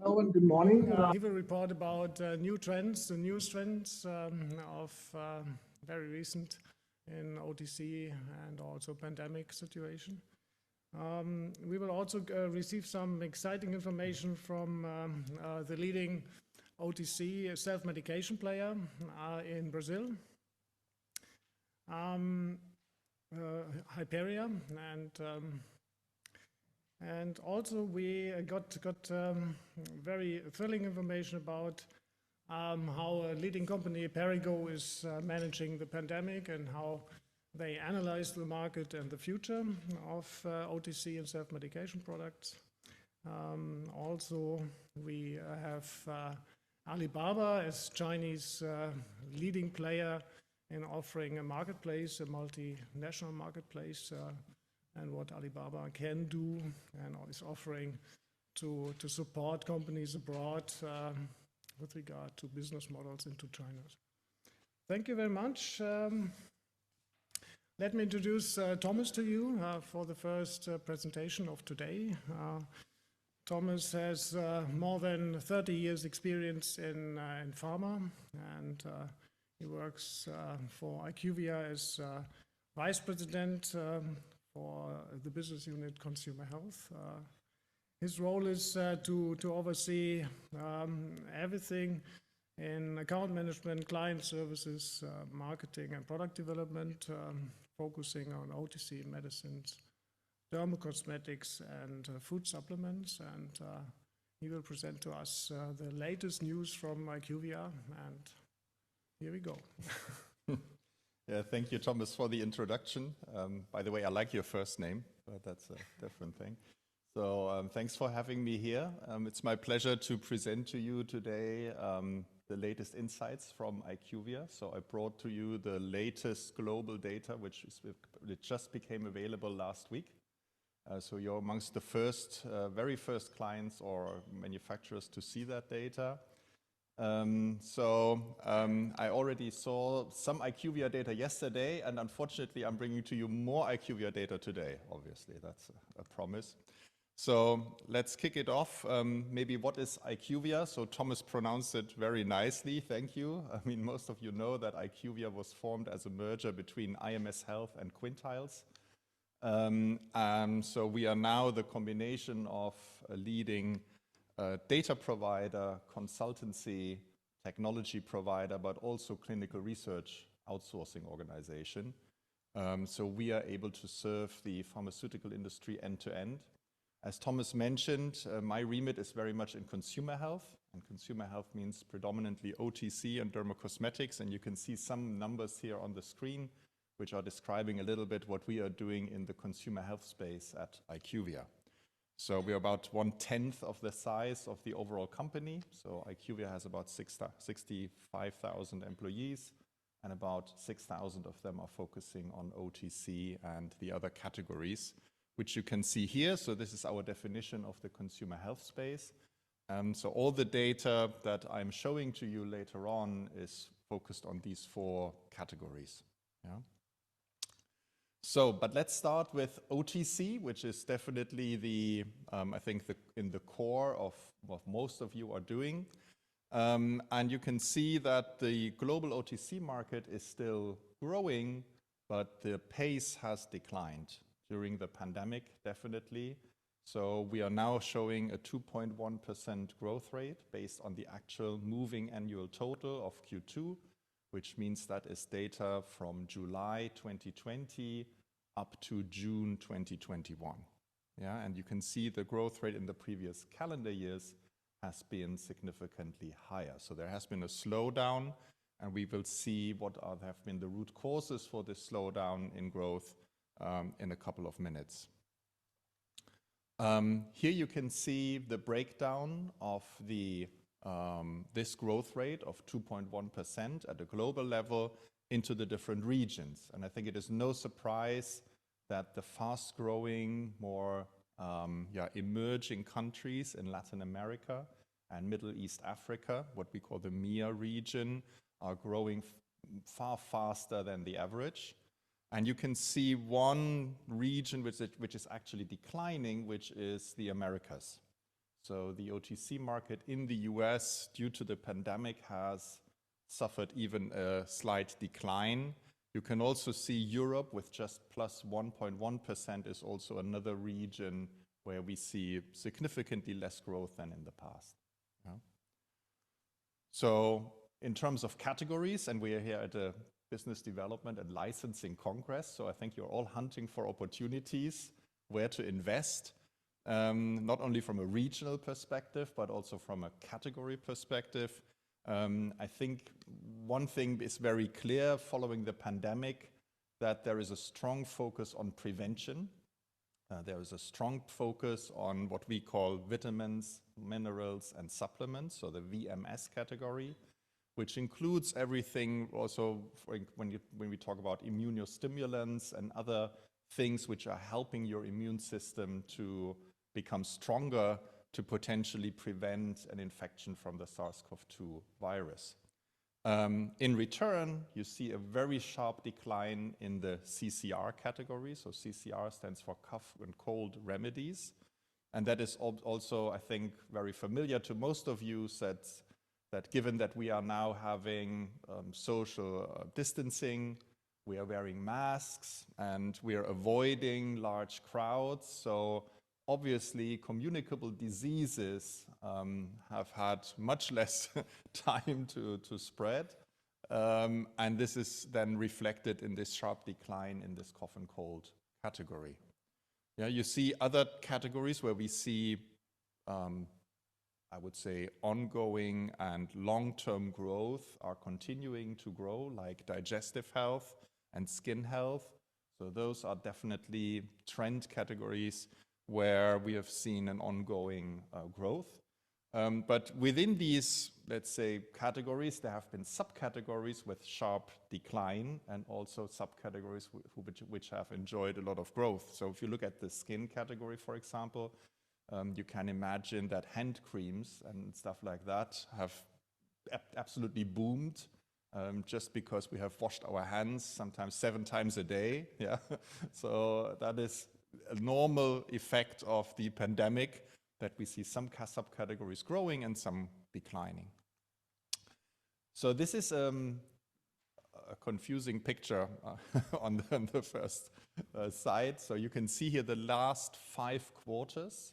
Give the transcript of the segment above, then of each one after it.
Hello and good morning. He will report about new trends, the news trends of very recent in OTC and also pandemic situation. We will also receive some exciting information from the leading OTC self-medication player in Brazil, Hypera, and also we got very thrilling information about how a leading company, Perrigo, is managing the pandemic and how they analyze the market and the future of OTC and self-medication products. Also, we have Alibaba as Chinese leading player in offering a marketplace, a multinational marketplace, and what Alibaba can do and is offering to support companies abroad with regard to business models into China. Thank you very much. Let me introduce Thomas to you for the first presentation of today. Thomas has more than 30 years experience in pharma, and he works for IQVIA as Vice President for the business unit Consumer Health. His role is to oversee everything in account management, client services, marketing and product development, focusing on OTC medicines, dermocosmetics and food supplements. And he will present to us the latest news from IQVIA, and here we go. Yeah, thank you, Thomas, for the introduction. By the way, I like your first name, but that's a different thing. So thanks for having me here. It's my pleasure to present to you today the latest insights from IQVIA. So I brought to you the latest global data, which just became available last week. So you're amongst the very first clients or manufacturers to see that data. I already saw some IQVIA data yesterday, and unfortunately I'm bringing to you more IQVIA data today. Obviously, that's a promise. So let's kick it off. Maybe what is IQVIA? So Thomas pronounced it very nicely, thank you. I mean, most of you know that IQVIA was formed as a merger between IMS Health and Quintiles. So we are now the combination of a leading data provider, consultancy, technology provider, but also clinical research outsourcing organization. So we are able to serve the pharmaceutical industry end to end. As Thomas mentioned, my remit is very much in consumer health, and consumer health means predominantly OTC and dermocosmetics, and you can see some numbers here on the screen which are describing a little bit what we are doing in the consumer health space at IQVIA. So we're about 1/10 of the size of the overall company. So IQVIA has about 65,000 employees, and about 6,000 of them are focusing on OTC and the other categories, which you can see here. So this is our definition of the consumer health space. So all the data that I'm showing to you later on is focused on these 4 categories. Yeah. So, but let's start with OTC, which is definitely the, I think, in the core of what most of you are doing. And you can see that the global OTC market is still growing, but the pace has declined during the pandemic, definitely. So we are now showing a 2.1% growth rate based on the actual moving annual total of Q2, which means that is data from July 2020 up to June 2021. Yeah, and you can see the growth rate in the previous calendar years has been significantly higher. So there has been a slowdown, and we will see what have been the root causes for this slowdown in growth in a couple of minutes. Here you can see the breakdown of the this growth rate of 2.1% at a global level into the different regions. And I think it is no surprise that the fast-growing, more emerging countries in Latin America and Middle East Africa, what we call the MEA region, are growing far faster than the average. And you can see one region which is actually declining, which is the Americas. So the OTC market in the US, due to the pandemic, has suffered even a slight decline. You can also see Europe with just plus 1.1% is also another region where we see significantly less growth than in the past. Yeah. So in terms of categories, and we are here at a Business Development and Licensing Congress, so I think you're all hunting for opportunities where to invest. Not only from a regional perspective, but also from a category perspective. I think one thing is very clear following the pandemic, that there is a strong focus on prevention. There is a strong focus on what we call vitamins, minerals, and supplements, so the VMS category, which includes everything also when we talk about immunostimulants and other things which are helping your immune system to become stronger to potentially prevent an infection from the SARS-CoV-2 virus. In return, you see a very sharp decline in the CCR category. So CCR stands for cough and cold remedies. And that is also, I think, very familiar to most of you, that given that we are now having social distancing, we are wearing masks, and we are avoiding large crowds. So obviously, communicable diseases have had much less time to spread. And this is then reflected in this sharp decline in this cough and cold category. Yeah, you see other categories where we see, I would say, ongoing and long-term growth are continuing to grow, like digestive health and skin health. So those are definitely trend categories where we have seen an ongoing growth. But within these, let's say, categories, there have been subcategories with sharp decline and also subcategories which have enjoyed a lot of growth. So if you look at the skin category, for example, you can imagine that hand creams and stuff like that have absolutely boomed just because we have washed our hands sometimes 7 times a day. Yeah, so that is a normal effect of the pandemic, that we see some subcategories growing and some declining. So this is a confusing picture on the first side. So you can see here the last 5 quarters,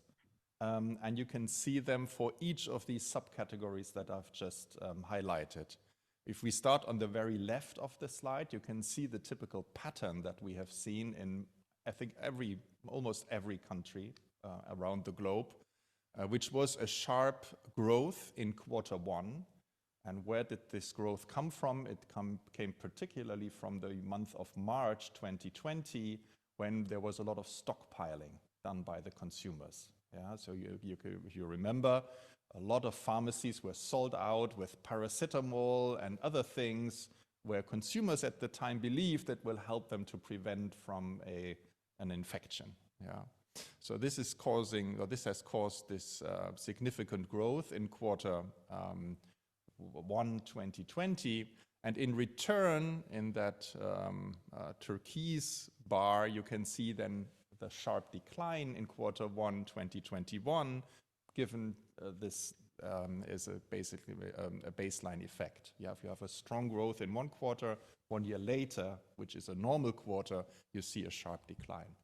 and you can see them for each of these subcategories that I've just highlighted. If we start on the very left of the slide, you can see the typical pattern that we have seen in, I think, almost every country around the globe, which was a sharp growth in Q1. And where did this growth come from? It came particularly from the month of March 2020, when there was a lot of stockpiling done by the consumers. Yeah, so if you remember, a lot of pharmacies were sold out with paracetamol and other things, where consumers at the time believed that will help them to prevent from an infection. Yeah. So this is causing, or this has caused this significant growth in Q1 2020, and in return, in that turquoise bar, you can see then the sharp decline in Q1 2021, given this is basically a baseline effect. Yeah, if you have a strong growth in one quarter, 1 year later, which is a normal quarter, you see a sharp decline.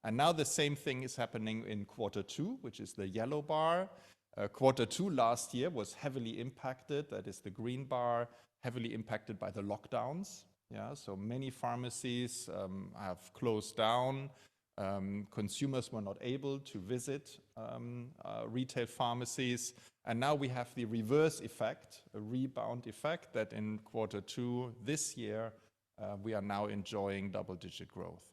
And now the same thing is happening in Q2, which is the yellow bar. Q2 last year was heavily impacted, that is the green bar, heavily impacted by the lockdowns. Yeah, so many pharmacies have closed down. Consumers were not able to visit retail pharmacies. And now we have the reverse effect, a rebound effect, that in Q2 this year, we are now enjoying double-digit growth.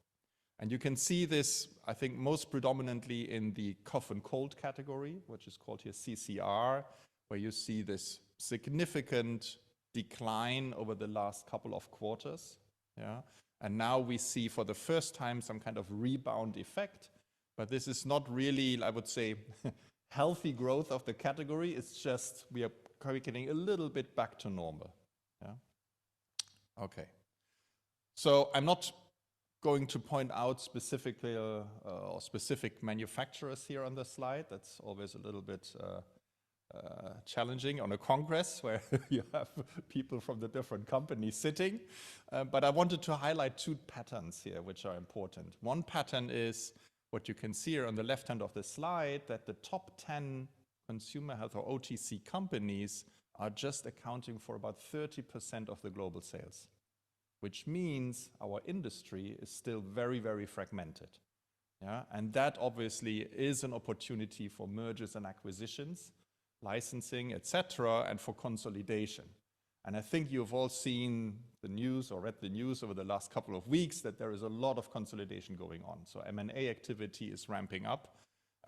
And you can see this, I think, most predominantly in the cough and cold category, which is called here CCR, where you see this significant decline over the last couple of quarters. Yeah. And now we see for the first time some kind of rebound effect, but this is not really, I would say, healthy growth of the category. It's just we are getting a little bit back to normal. Yeah. Okay. So I'm not going to point out specifically or specific manufacturers here on the slide. That's always a little bit challenging on a congress where you have people from the different companies sitting. But I wanted to highlight two patterns here which are important. One pattern is what you can see here on the left hand of the slide, that the top 10 consumer health or OTC companies are just accounting for about 30% of the global sales, which means our industry is still very, very fragmented. Yeah? And that obviously is an opportunity for mergers and acquisitions, licensing, etc., and for consolidation. And I think you've all seen the news or read the news over the last couple of weeks that there is a lot of consolidation going on. So M&A activity is ramping up,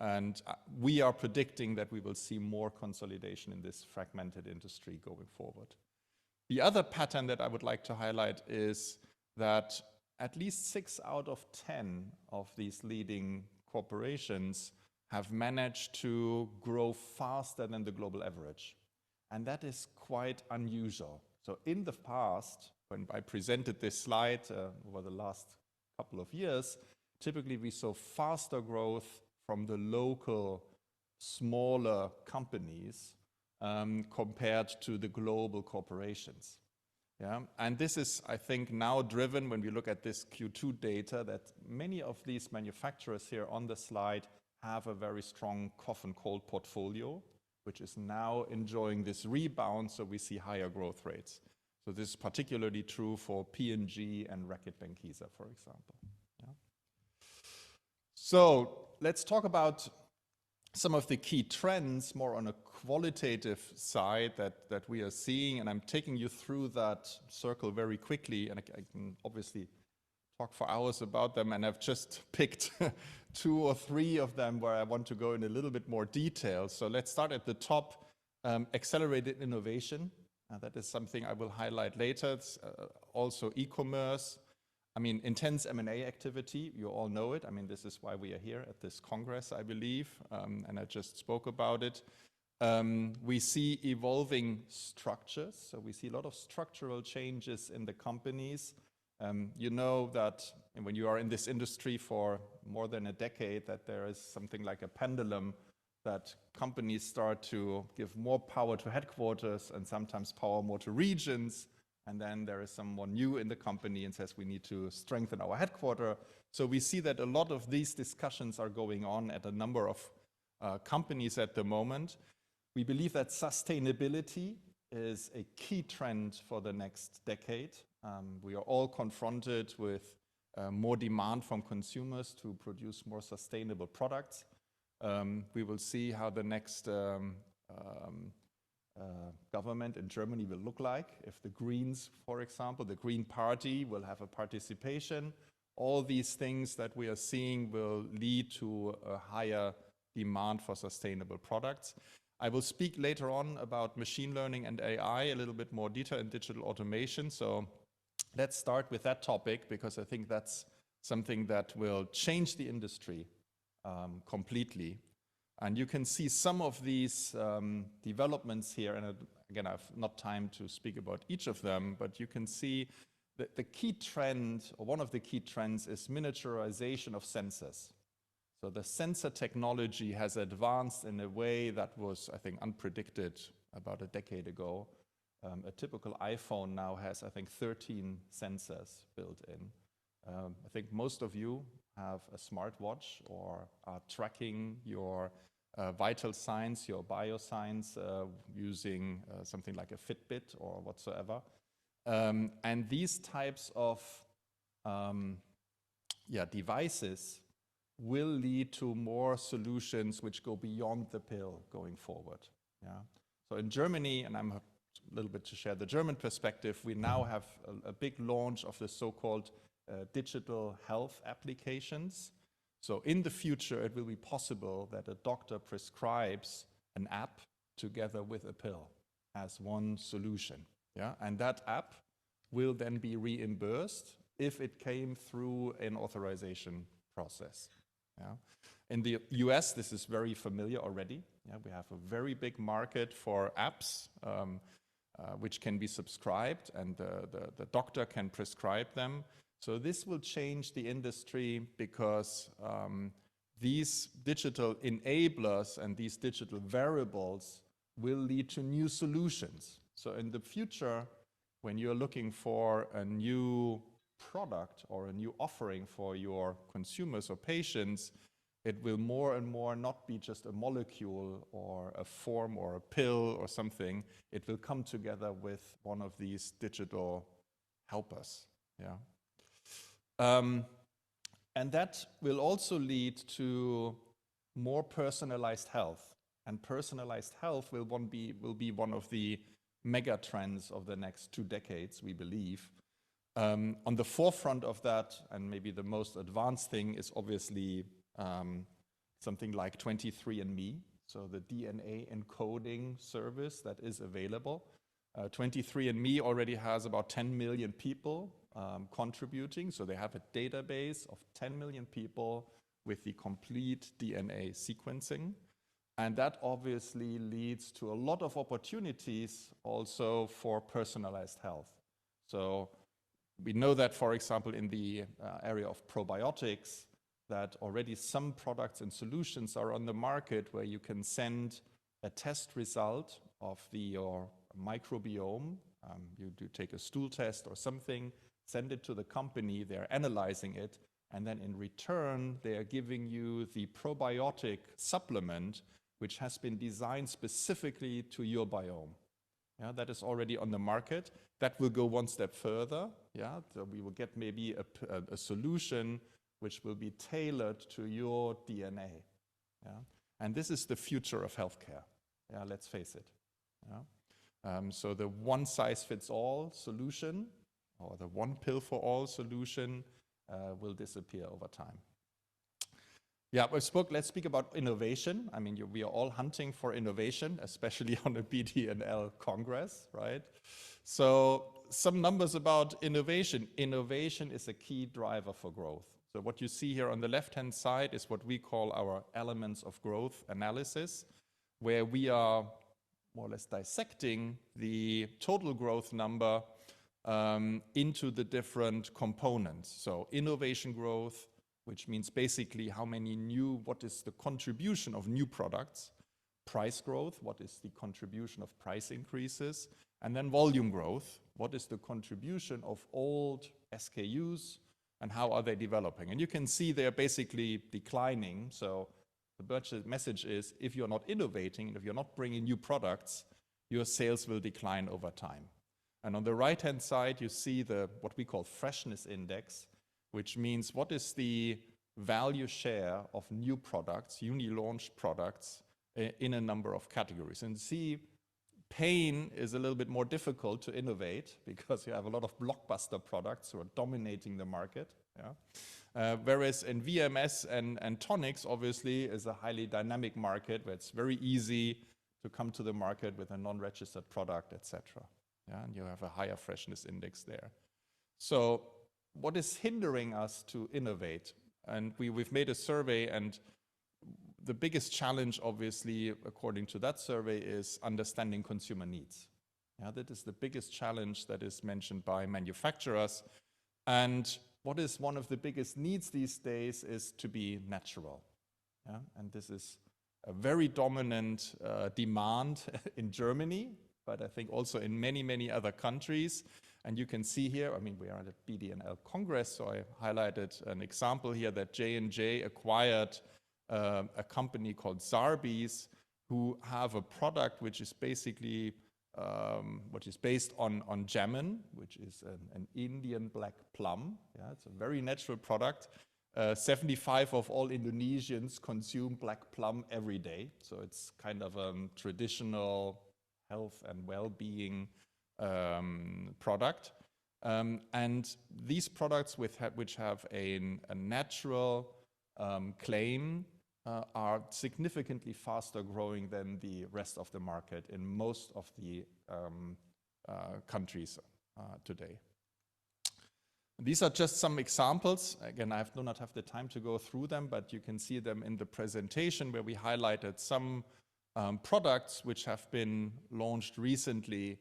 and we are predicting that we will see more consolidation in this fragmented industry going forward. The other pattern that I would like to highlight is that at least 6 out of 10 of these leading corporations have managed to grow faster than the global average. And that is quite unusual. So in the past, when I presented this slide over the last couple of years, typically we saw faster growth from the local, smaller companies compared to the global corporations. Yeah? And this is, I think, now driven when we look at this Q2 data, that many of these manufacturers here on the slide have a very strong cough and cold portfolio, which is now enjoying this rebound, so we see higher growth rates. So this is particularly true for P&G and Reckitt Benckiser, for example. Yeah. So let's talk about some of the key trends more on a qualitative side that we are seeing, and I'm taking you through that circle very quickly, and I can obviously talk for hours about them, and I've just picked 2 or 3 of them where I want to go in a little bit more detail. So let's start at the top, accelerated innovation. That is something I will highlight later. It's also e-commerce. I mean, intense M&A activity, you all know it. I mean, this is why we are here at this Congress, I believe, and I just spoke about it. We see evolving structures, so we see a lot of structural changes in the companies. You know that when you are in this industry for more than a decade, that there is something like a pendulum, that companies start to give more power to headquarters and sometimes power more to regions. And then there is someone new in the company and says we need to strengthen our headquarters. So we see that a lot of these discussions are going on at a number of companies at the moment. We believe that sustainability is a key trend for the next decade. We are all confronted with more demand from consumers to produce more sustainable products. We will see how the next government in Germany will look like. If the Greens, for example, the Green Party will have a participation. All these things that we are seeing will lead to a higher demand for sustainable products. I will speak later on about machine learning and AI, a little bit more detail in digital automation. So let's start with that topic, because I think that's something that will change the industry completely. And you can see some of these developments here, and again, I've not time to speak about each of them, but you can see that the key trend, or one of the key trends, is miniaturization of sensors. So the sensor technology has advanced in a way that was, I think, unpredicted about a decade ago. A typical iPhone now has, I think, 13 sensors built in. I think most of you have a smartwatch or are tracking your vital signs, your biosigns, using something like a Fitbit or whatsoever. And these types of devices will lead to more solutions which go beyond the pill going forward. Yeah. So in Germany, and I'm a little bit to share the German perspective, we now have a big launch of the so-called digital health applications. So in the future, it will be possible that a doctor prescribes an app together with a pill as one solution. Yeah? And that app will then be reimbursed if it came through an authorization process. Yeah? In the US, this is very familiar already. Yeah? We have a very big market for apps which can be subscribed, and the doctor can prescribe them. So this will change the industry because these digital enablers and these digital variables will lead to new solutions. So in the future, when you're looking for a new product or a new offering for your consumers or patients, it will more and more not be just a molecule or a form or a pill or something. It will come together with one of these digital helpers. Yeah. And that will also lead to more personalized health. And personalized health will be one of the mega trends of the next 2 decades, we believe. On the forefront of that, and maybe the most advanced thing, is obviously something like 23andMe, so the DNA encoding service that is available. 23andMe already has about 10 million people contributing, so they have a database of 10 million people with the complete DNA sequencing. And that obviously leads to a lot of opportunities also for personalized health. So we know that, for example, in the area of probiotics, that already some products and solutions are on the market where you can send a test result of your microbiome. You do take a stool test or something, send it to the company, they're analyzing it, and then in return, they are giving you the probiotic supplement, which has been designed specifically to your biome. Yeah, that is already on the market. That will go one step further. Yeah, so we will get maybe a solution which will be tailored to your DNA. Yeah, and this is the future of healthcare. Yeah, let's face it. Yeah. So the one-size-fits-all solution, or the one pill for all solution, will disappear over time. Yeah, let's speak about innovation. I mean, we are all hunting for innovation, especially on a BD&L Congress, right? So some numbers about innovation. Innovation is a key driver for growth. So what you see here on the left-hand side is what we call our elements of growth analysis, where we are more or less dissecting the total growth number into the different components. So innovation growth, which means basically what is the contribution of new products, price growth, what is the contribution of price increases, and then volume growth, what is the contribution of old SKUs, and how are they developing. And you can see they're basically declining. So the message is, if you're not innovating, if you're not bringing new products, your sales will decline over time. And on the right-hand side, you see what we call Freshness Index, which means what is the value share of new products, newly launched products, in a number of categories. And see, pain is a little bit more difficult to innovate because you have a lot of blockbuster products who are dominating the market. Yeah? Whereas in VMS and tonics, obviously, is a highly dynamic market where it's very easy to come to the market with a non-registered product, etc. Yeah? And you have a higher freshness index there. So what is hindering us to innovate? And we've made a survey, and the biggest challenge, obviously, according to that survey, is understanding consumer needs. Yeah, that is the biggest challenge that is mentioned by manufacturers. And what is one of the biggest needs these days is to be natural. Yeah? And this is a very dominant demand in Germany, but I think also in many, many other countries. And you can see here, I mean, we are at a BD&L Congress, so I highlighted an example here that J&J acquired a company called Zarbee's, who have a product which is basically based on jamun, which is an Indian black plum. Yeah, it's a very natural product. 75% of all Indonesians consume black plum every day, so it's kind of a traditional health and well-being product. And these products which have a natural claim are significantly faster growing than the rest of the market in most of the countries today. These are just some examples. Again, I do not have the time to go through them, but you can see them in the presentation where we highlighted some products which have been launched recently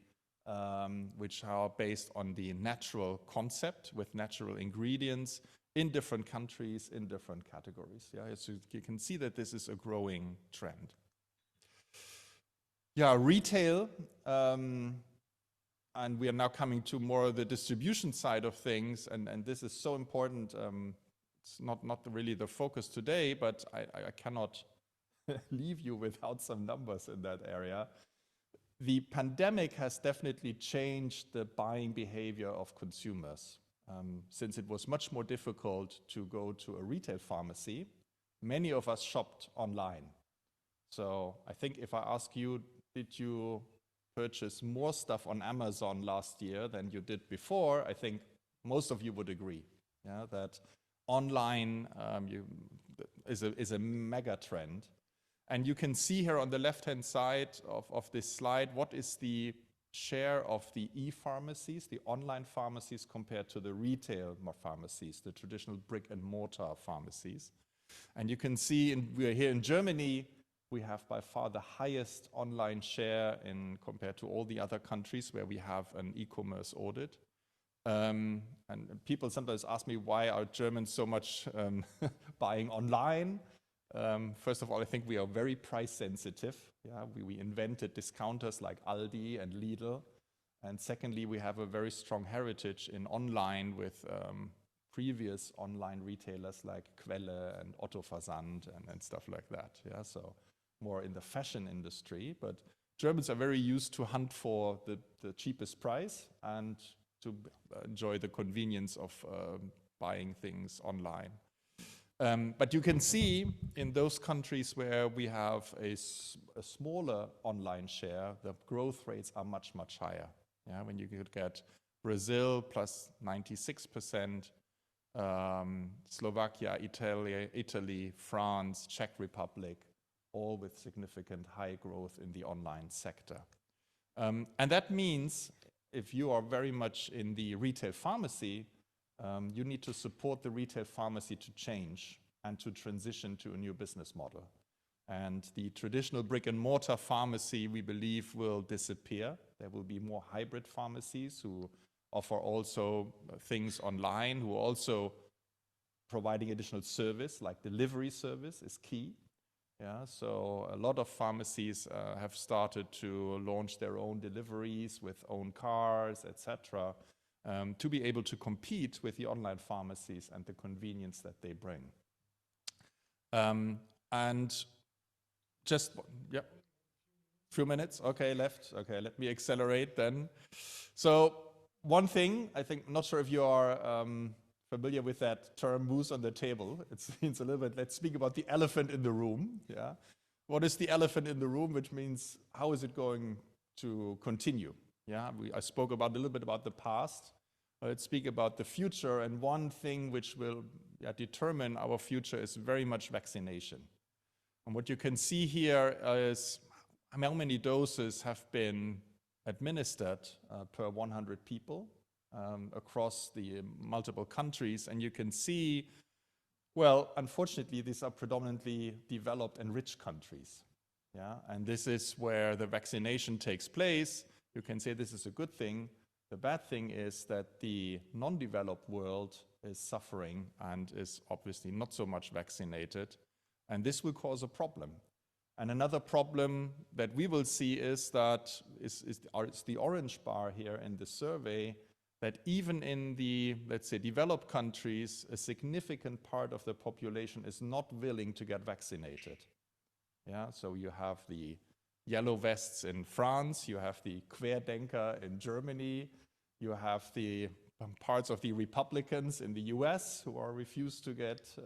which are based on the natural concept with natural ingredients in different countries, in different categories. Yeah, so you can see that this is a growing trend. Yeah, retail, and we are now coming to more the distribution side of things, and this is so important. It's not really the focus today, but I cannot leave you without some numbers in that area. The pandemic has definitely changed the buying behavior of consumers. Since it was much more difficult to go to a retail pharmacy, many of us shopped online. So I think if I ask you, did you purchase more stuff on Amazon last year than you did before, I think most of you would agree, yeah, that online is a mega trend. And you can see here on the left-hand side of this slide, what is the share of the e-pharmacies, the online pharmacies, compared to the retail pharmacies, the traditional brick-and-mortar pharmacies. And you can see, we are here in Germany, we have by far the highest online share compared to all the other countries where we have an e-commerce audit. And people sometimes ask me, why are Germans so much buying online? First of all, I think we are very price sensitive. Yeah, we invented discounters like Aldi and Lidl. And secondly, we have a very strong heritage in online with previous online retailers like Quelle and Otto Versand and stuff like that. Yeah, so more in the fashion industry. But Germans are very used to hunt for the cheapest price and to enjoy the convenience of buying things online. But you can see in those countries where we have a smaller online share, the growth rates are much, much higher. Yeah, when you could get Brazil plus 96%, Slovakia, Italy, France, Czech Republic, all with significant high growth in the online sector. And that means if you are very much in the retail pharmacy, you need to support the retail pharmacy to change and to transition to a new business model. And the traditional brick and mortar pharmacy, we believe, will disappear. There will be more hybrid pharmacies who offer also things online, who are also providing additional service, like delivery service is key. Yeah, so a lot of pharmacies have started to launch their own deliveries with own cars, etc., to be able to compete with the online pharmacies and the convenience that they bring. And just, yeah, few minutes, okay, left. Okay, let me accelerate then. So one thing, I think, not sure if you are familiar with that term, moose on the table. It means a little bit, let's speak about the elephant in the room, yeah. What is the elephant in the room, which means how is it going to continue? Yeah, I spoke about a little bit about the past. Let's speak about the future, and one thing which will determine our future is very much vaccination. And what you can see here is how many doses have been administered per 100 people across the multiple countries, and you can see, well, unfortunately, these are predominantly developed and rich countries. Yeah, and this is where the vaccination takes place. You can say this is a good thing. The bad thing is that the non-developed world is suffering and is obviously not so much vaccinated, and this will cause a problem. And another problem that we will see is that is the orange bar here in the survey, that even in the, let's say, developed countries, a significant part of the population is not willing to get vaccinated. Yeah, so you have the yellow vests in France, you have the Querdenker in Germany, you have the parts of the Republicans in the US who are refused to get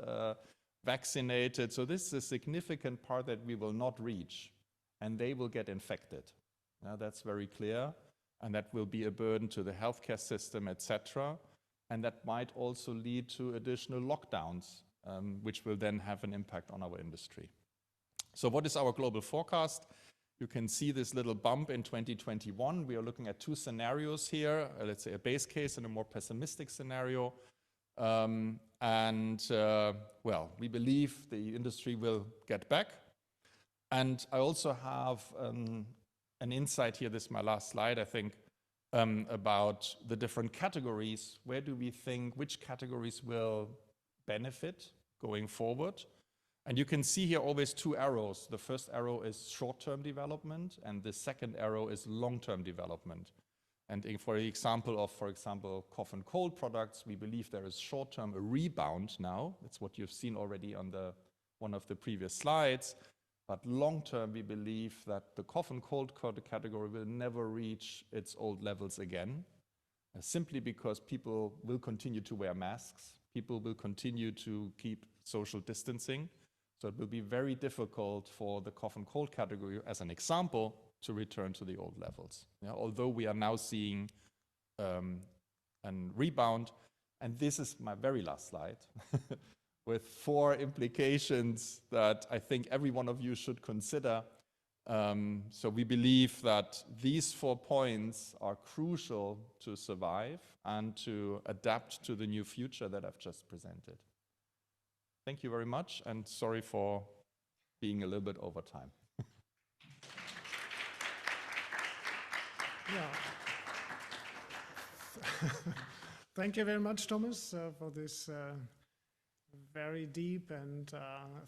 vaccinated. So this is a significant part that we will not reach, and they will get infected. Now that's very clear, and that will be a burden to the healthcare system, etc. And that might also lead to additional lockdowns, which will then have an impact on our industry. So what is our global forecast? You can see this little bump in 2021. We are looking at two scenarios here, let's say a base case and a more pessimistic scenario. Well, we believe the industry will get back. And I also have an insight here. This is my last slide. I think about the different categories. Where do we think which categories will benefit going forward? And you can see here always two arrows. The first arrow is short-term development, and the second arrow is long-term development. And for the example of, for example, cough and cold products, we believe there is short-term a rebound now. That's what you've seen already on one of the previous slides. But long-term, we believe that the cough and cold category will never reach its old levels again, simply because people will continue to wear masks. People will continue to keep social distancing. So it will be very difficult for the cough and cold category, as an example, to return to the old levels. Yeah, although we are now seeing a rebound, and this is my very last slide, with 4 implications that I think every one of you should consider. So we believe that these 4 points are crucial to survive and to adapt to the new future that I've just presented. Thank you very much, and sorry for being a little bit over time. Yeah. Thank you very much, Thomas, for this very deep and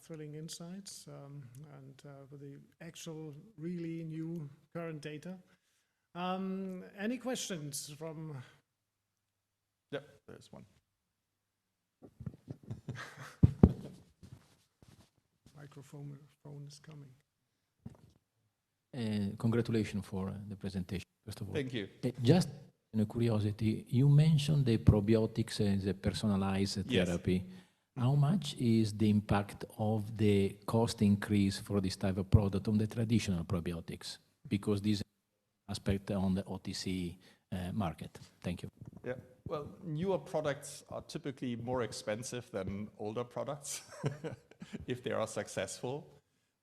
thrilling insights and for the actual, really new current data. Any questions from? Yep, there's one. Microphone is coming. Congratulations for the presentation, first of all. Thank you. Just a curiosity, you mentioned the probiotics as a personalized therapy. How much is the impact of the cost increase for this type of product on the traditional probiotics? Because this aspect on the OTC market. Thank you. Yeah, well, newer products are typically more expensive than older products if they are successful.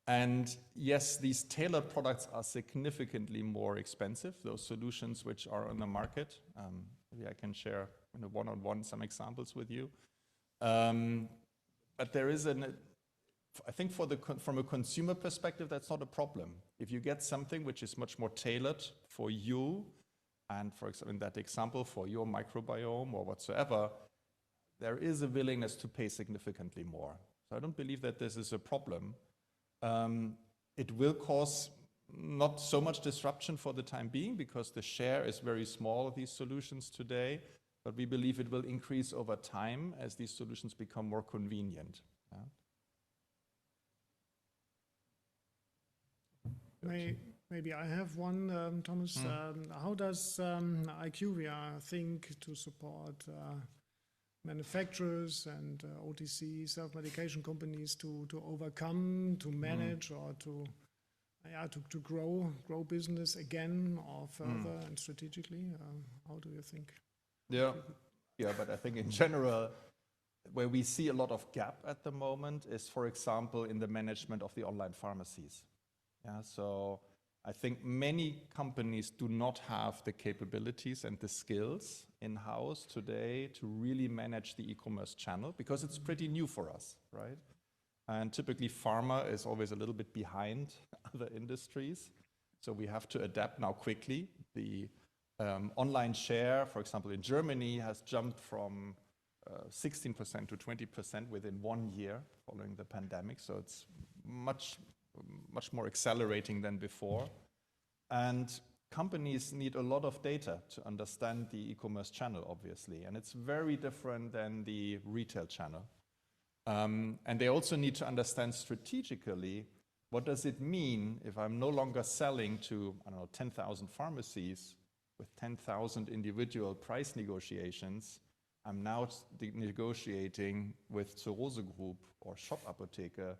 And yes, these tailored products are significantly more expensive, those solutions which are on the market. Maybe I can share in a one-on-one some examples with you. But there is I think from a consumer perspective, that's not a problem. If you get something which is much more tailored for you, and for example, in that example, for your microbiome or whatsoever, there is a willingness to pay significantly more. So I don't believe that this is a problem. It will cause not so much disruption for the time being because the share is very small of these solutions today, but we believe it will increase over time as these solutions become more convenient. Maybe I have one, Thomas. How does IQVIA think to support manufacturers and OTC self-medication companies to overcome, to manage, or to grow business again or further and strategically? How do you think? Yeah, but I think in general, where we see a lot of gap at the moment is, for example, in the management of the online pharmacies. Yeah, so I think many companies do not have the capabilities and the skills in-house today to really manage the e-commerce channel because it's pretty new for us, right? And typically pharma is always a little bit behind other industries. So we have to adapt now quickly. The online share, for example, in Germany has jumped from 16% to 20% within 1 year following the pandemic. So it's much more accelerating than before. And companies need a lot of data to understand the e-commerce channel, obviously. And it's very different than the retail channel. And they also need to understand strategically, what does it mean if I'm no longer selling to, 10,000 pharmacies with 10,000 individual price negotiations? I'm now negotiating with Zur-Rose Group or Shop Apotheke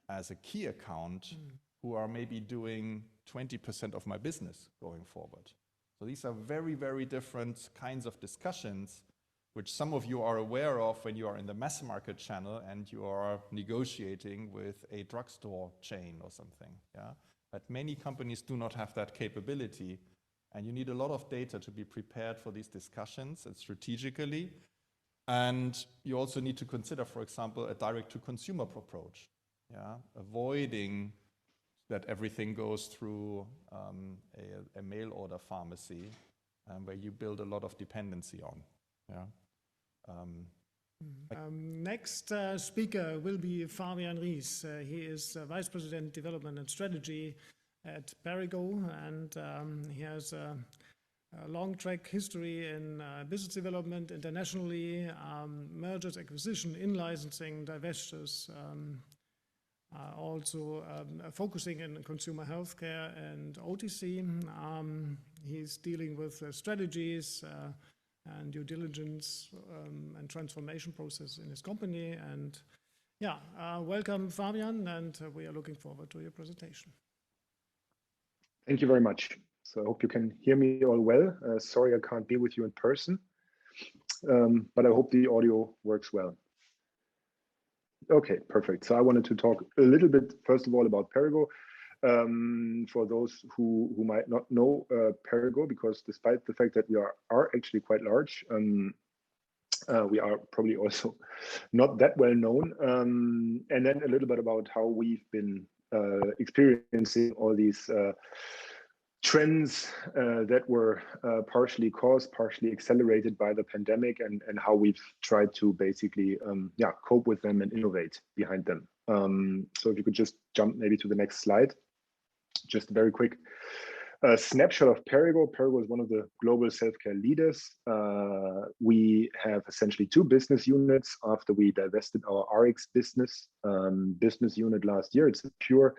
as a key account who are maybe doing 20% of my business going forward. So these are very, very different kinds of discussions, which some of you are aware of when you are in the mass market channel and you are negotiating with a drugstore chain or something. Yeah? But many companies do not have that capability, and you need a lot of data to be prepared for these discussions and strategically. And you also need to consider, for example, a direct-to-consumer approach. Yeah? Avoiding that everything goes through a mail order pharmacy where you build a lot of dependency on. Yeah. Next speaker will be Fabian Riess. He is Vice President Development and Strategy at Perrigo, and he has a long track history in business development internationally, mergers, acquisition, in-licensing, divestitures, also focusing in consumer healthcare and OTC. He's dealing with strategies and due diligence and transformation process in his company. And yeah, welcome Fabian, and we are looking forward to your presentation. Thank you very much. So I hope you can hear me all well. Sorry I can't be with you in person, but I hope the audio works well. Okay, perfect. So I wanted to talk a little bit, first of all, about Perrigo. For those who might not know Perrigo, because despite the fact that we are actually quite large, we are probably also not that well known. And then a little bit about how we've been experiencing all these trends that were partially caused, partially accelerated by the pandemic, and how we've tried to basically cope with them and innovate behind them. So if you could just jump maybe to the next slide. Just a very quick snapshot of Perrigo. Perrigo is one of the global self-care leaders. We have essentially two business units after we divested our RX business unit last year. It's a pure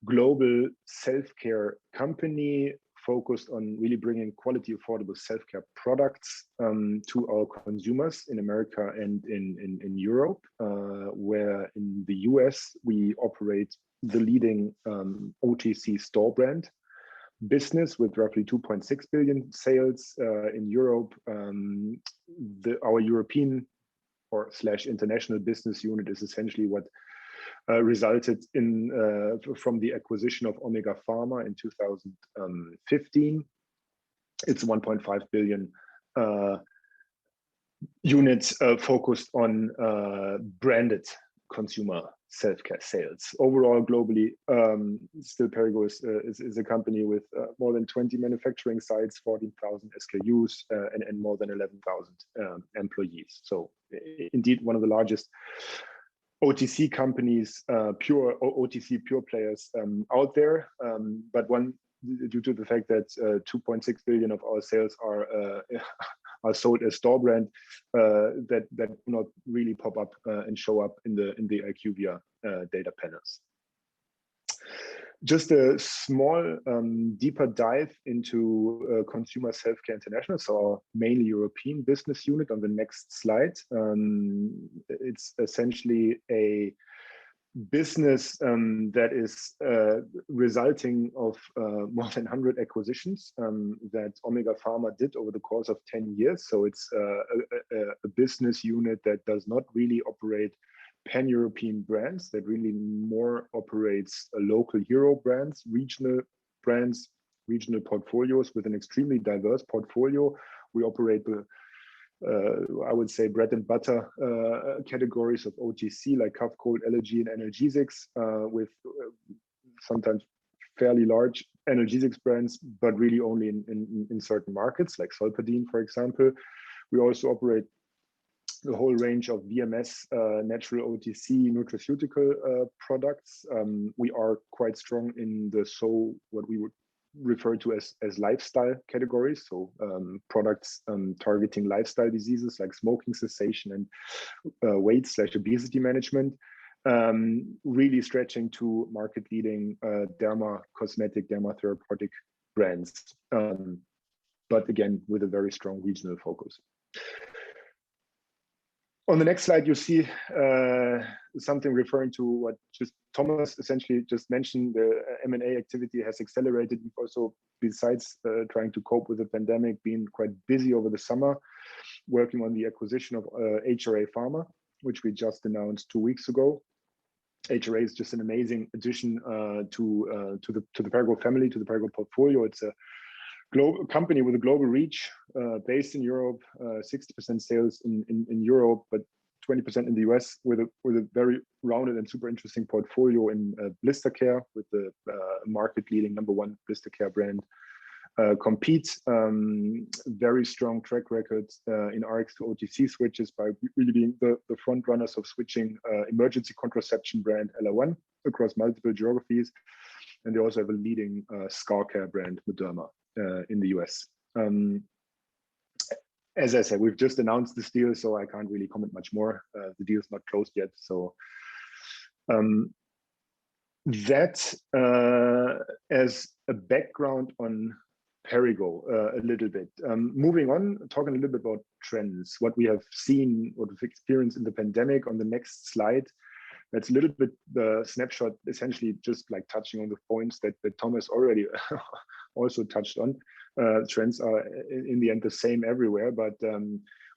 global self-care company focused on really bringing quality, affordable self-care products to our consumers in America and in Europe, where in the US we operate the leading OTC store brand business with roughly 2.6 billion sales. In Europe, our European or / international business unit is essentially what resulted in from the acquisition of Omega Pharma in 2015. It's 1.5 billion units focused on branded consumer self-care sales. Overall, globally, still Perrigo is a company with more than 20 manufacturing sites, 14,000 SKUs, and more than 11,000 employees. So indeed, one of the largest OTC companies, pure OTC pure players out there, but one due to the fact that 2.6 billion of our sales are sold as store brand, that do not really pop up and show up in the IQVIA data panels. Just a small deeper dive into Consumer Self-Care International, so our mainly European business unit on the next slide. It's essentially a business that is resulting of more than 100 acquisitions that Omega Pharma did over the course of 10 years. So it's a business unit that does not really operate pan-European brands, that really more operates local hero brands, regional portfolios with an extremely diverse portfolio. We operate the I would say bread and butter categories of OTC like cough, cold, allergy, and analgesics, with sometimes fairly large analgesics brands, but really only in certain markets like Solpadeine, for example. We also operate the whole range of VMS, natural OTC nutraceutical products. We are quite strong in what we would refer to as lifestyle categories, so products targeting lifestyle diseases like smoking cessation and weight / obesity management, really stretching to market leading dermatherapeutic brands, but again with a very strong regional focus. On the next slide, you see something referring to what Thomas essentially just mentioned. The M&A activity has accelerated. We've also, besides trying to cope with the pandemic, been quite busy over the summer, working on the acquisition of HRA Pharma, which we just announced 2 weeks ago. HRA is just an amazing addition to the Perrigo family, to the Perrigo portfolio. It's a global company with a global reach, based in Europe, 60% sales in Europe, but 20% in the US, with a very rounded and super interesting portfolio in blister care, with the market leading #1 blister care brand compete. Very strong track records in RX to OTC switches by really being the front runners of switching emergency contraception brand LR1 across multiple geographies. And they also have a leading scar care brand, Moderna, in the US. As I said, we've just announced this deal, so I can't really comment much more. The deal's not closed yet. So that as a background on Perrigo a little bit. Moving on, talking a little bit about trends, what we have seen, what we've experienced in the pandemic on the next slide. That's a little bit the snapshot, essentially just like touching on the points that Thomas already also touched on. Trends are in the end the same everywhere, but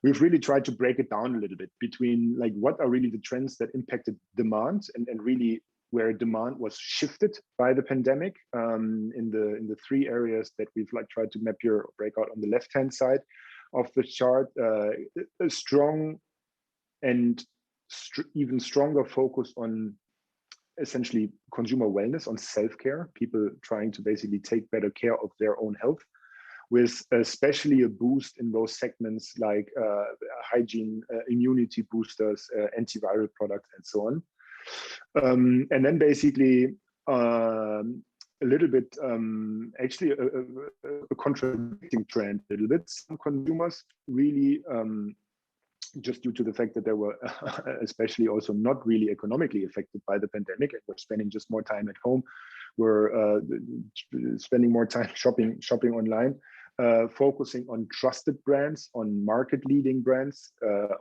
we've really tried to break it down a little bit between like what are really the trends that impacted demand and really where demand was shifted by the pandemic in the three areas that we've like tried to map here, break out on the left-hand side of the chart. A strong and even stronger focus on essentially consumer wellness, on self-care, people trying to basically take better care of their own health, with especially a boost in those segments like hygiene, immunity boosters, antiviral products, and so on. And then basically a little bit, actually a contradicting trend a little bit. Some consumers really, just due to the fact that they were especially also not really economically affected by the pandemic and were spending just more time at home, were spending more time shopping online, focusing on trusted brands, on market leading brands,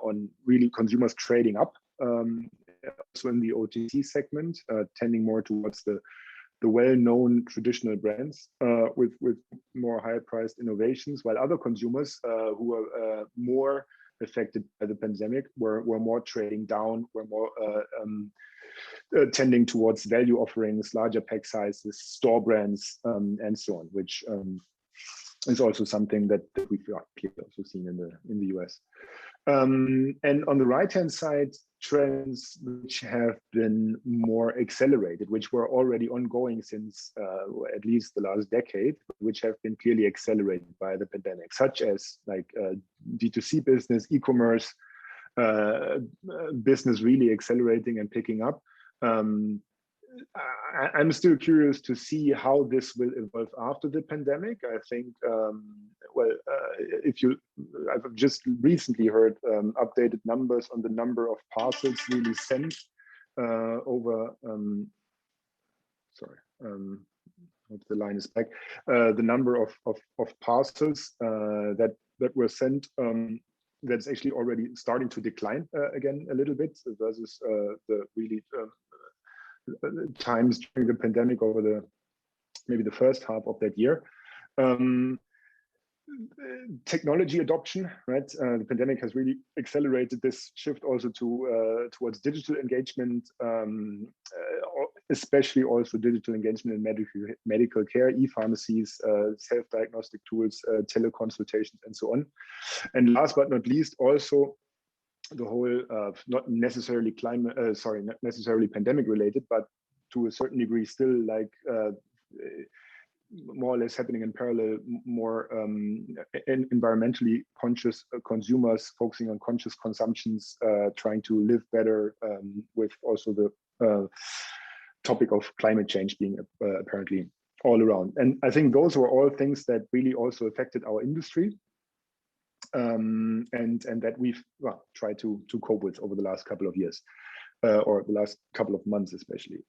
on really consumers trading up. Also in the OTC segment, tending more towards the well-known traditional brands with more higher-priced innovations, while other consumers who were more affected by the pandemic were more trading down, were more tending towards value offerings, larger pack sizes, store brands, and so on, which is also something that we've also seen in the US. And on the right-hand side, trends which have been more accelerated, which were already ongoing since at least the last decade, which have been clearly accelerated by the pandemic, such as like D2C business, e-commerce, business really accelerating and picking up. I'm still curious to see how this will evolve after the pandemic. I think, I've just recently heard updated numbers on the number of parcels really sent over, hope the line is back. The number of parcels that were sent, that's actually already starting to decline again a little bit versus the really times during the pandemic over maybe the first half of that year. Technology adoption, right? The pandemic has really accelerated this shift also towards digital engagement, especially also digital engagement in medical care, e-pharmacies, self-diagnostic tools, teleconsultations, and so on. And last but not least, also the whole not necessarily not necessarily pandemic related, but to a certain degree still like more or less happening in parallel, more environmentally conscious consumers focusing on conscious consumptions, trying to live better, with also the topic of climate change being apparently all around. And I think those were all things that really also affected our industry. And that we've tried to cope with over the last couple of years, or the last couple of months especially.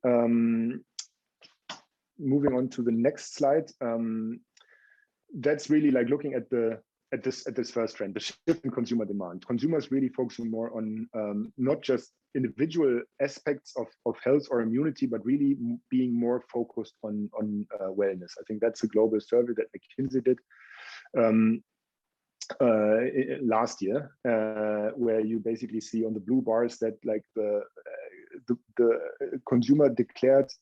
Moving on to the next slide, that's really like looking at this first trend, the shift in consumer demand. Consumers really focusing more on not just individual aspects of health or immunity, but really being more focused on wellness. I think that's a global survey that McKinsey did last year, where you basically see on the blue bars that like the consumer declared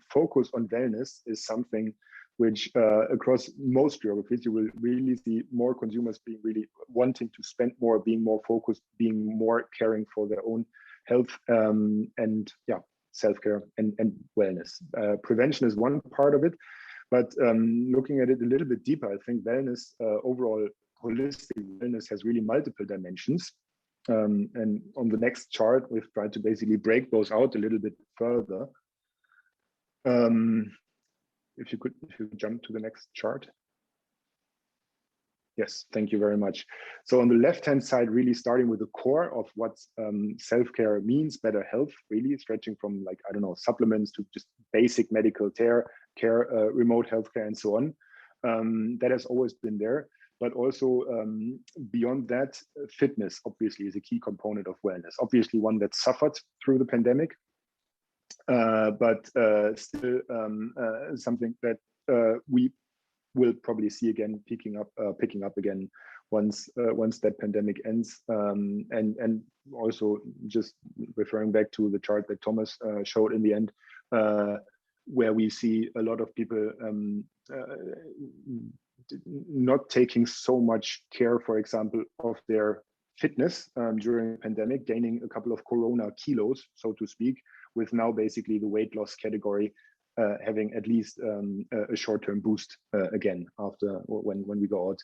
focus on wellness is something which across most geographies you will really see more consumers being really wanting to spend more, being more focused, being more caring for their own health, and self-care and wellness. Prevention is one part of it, But looking at it a little bit deeper, I think wellness, overall holistic wellness, has really multiple dimensions. And on the next chart, we've tried to basically break those out a little bit further. If you could jump to the next chart. Yes, thank you very much. So on the left-hand side, really starting with the core of what self-care means, better health, really stretching from, like, I don't know, supplements to just basic medical care, remote healthcare, and so on. That has always been there. But also beyond that, fitness obviously is a key component of wellness. Obviously one that suffered through the pandemic, but still something that we will probably see again picking up again once that pandemic ends. And also just referring back to the chart that Thomas showed in the end, where we see a lot of people not taking so much care, for example, of their fitness during the pandemic, gaining a couple of corona kilos, so to speak, with now basically the weight loss category having at least a short-term boost again after when we go out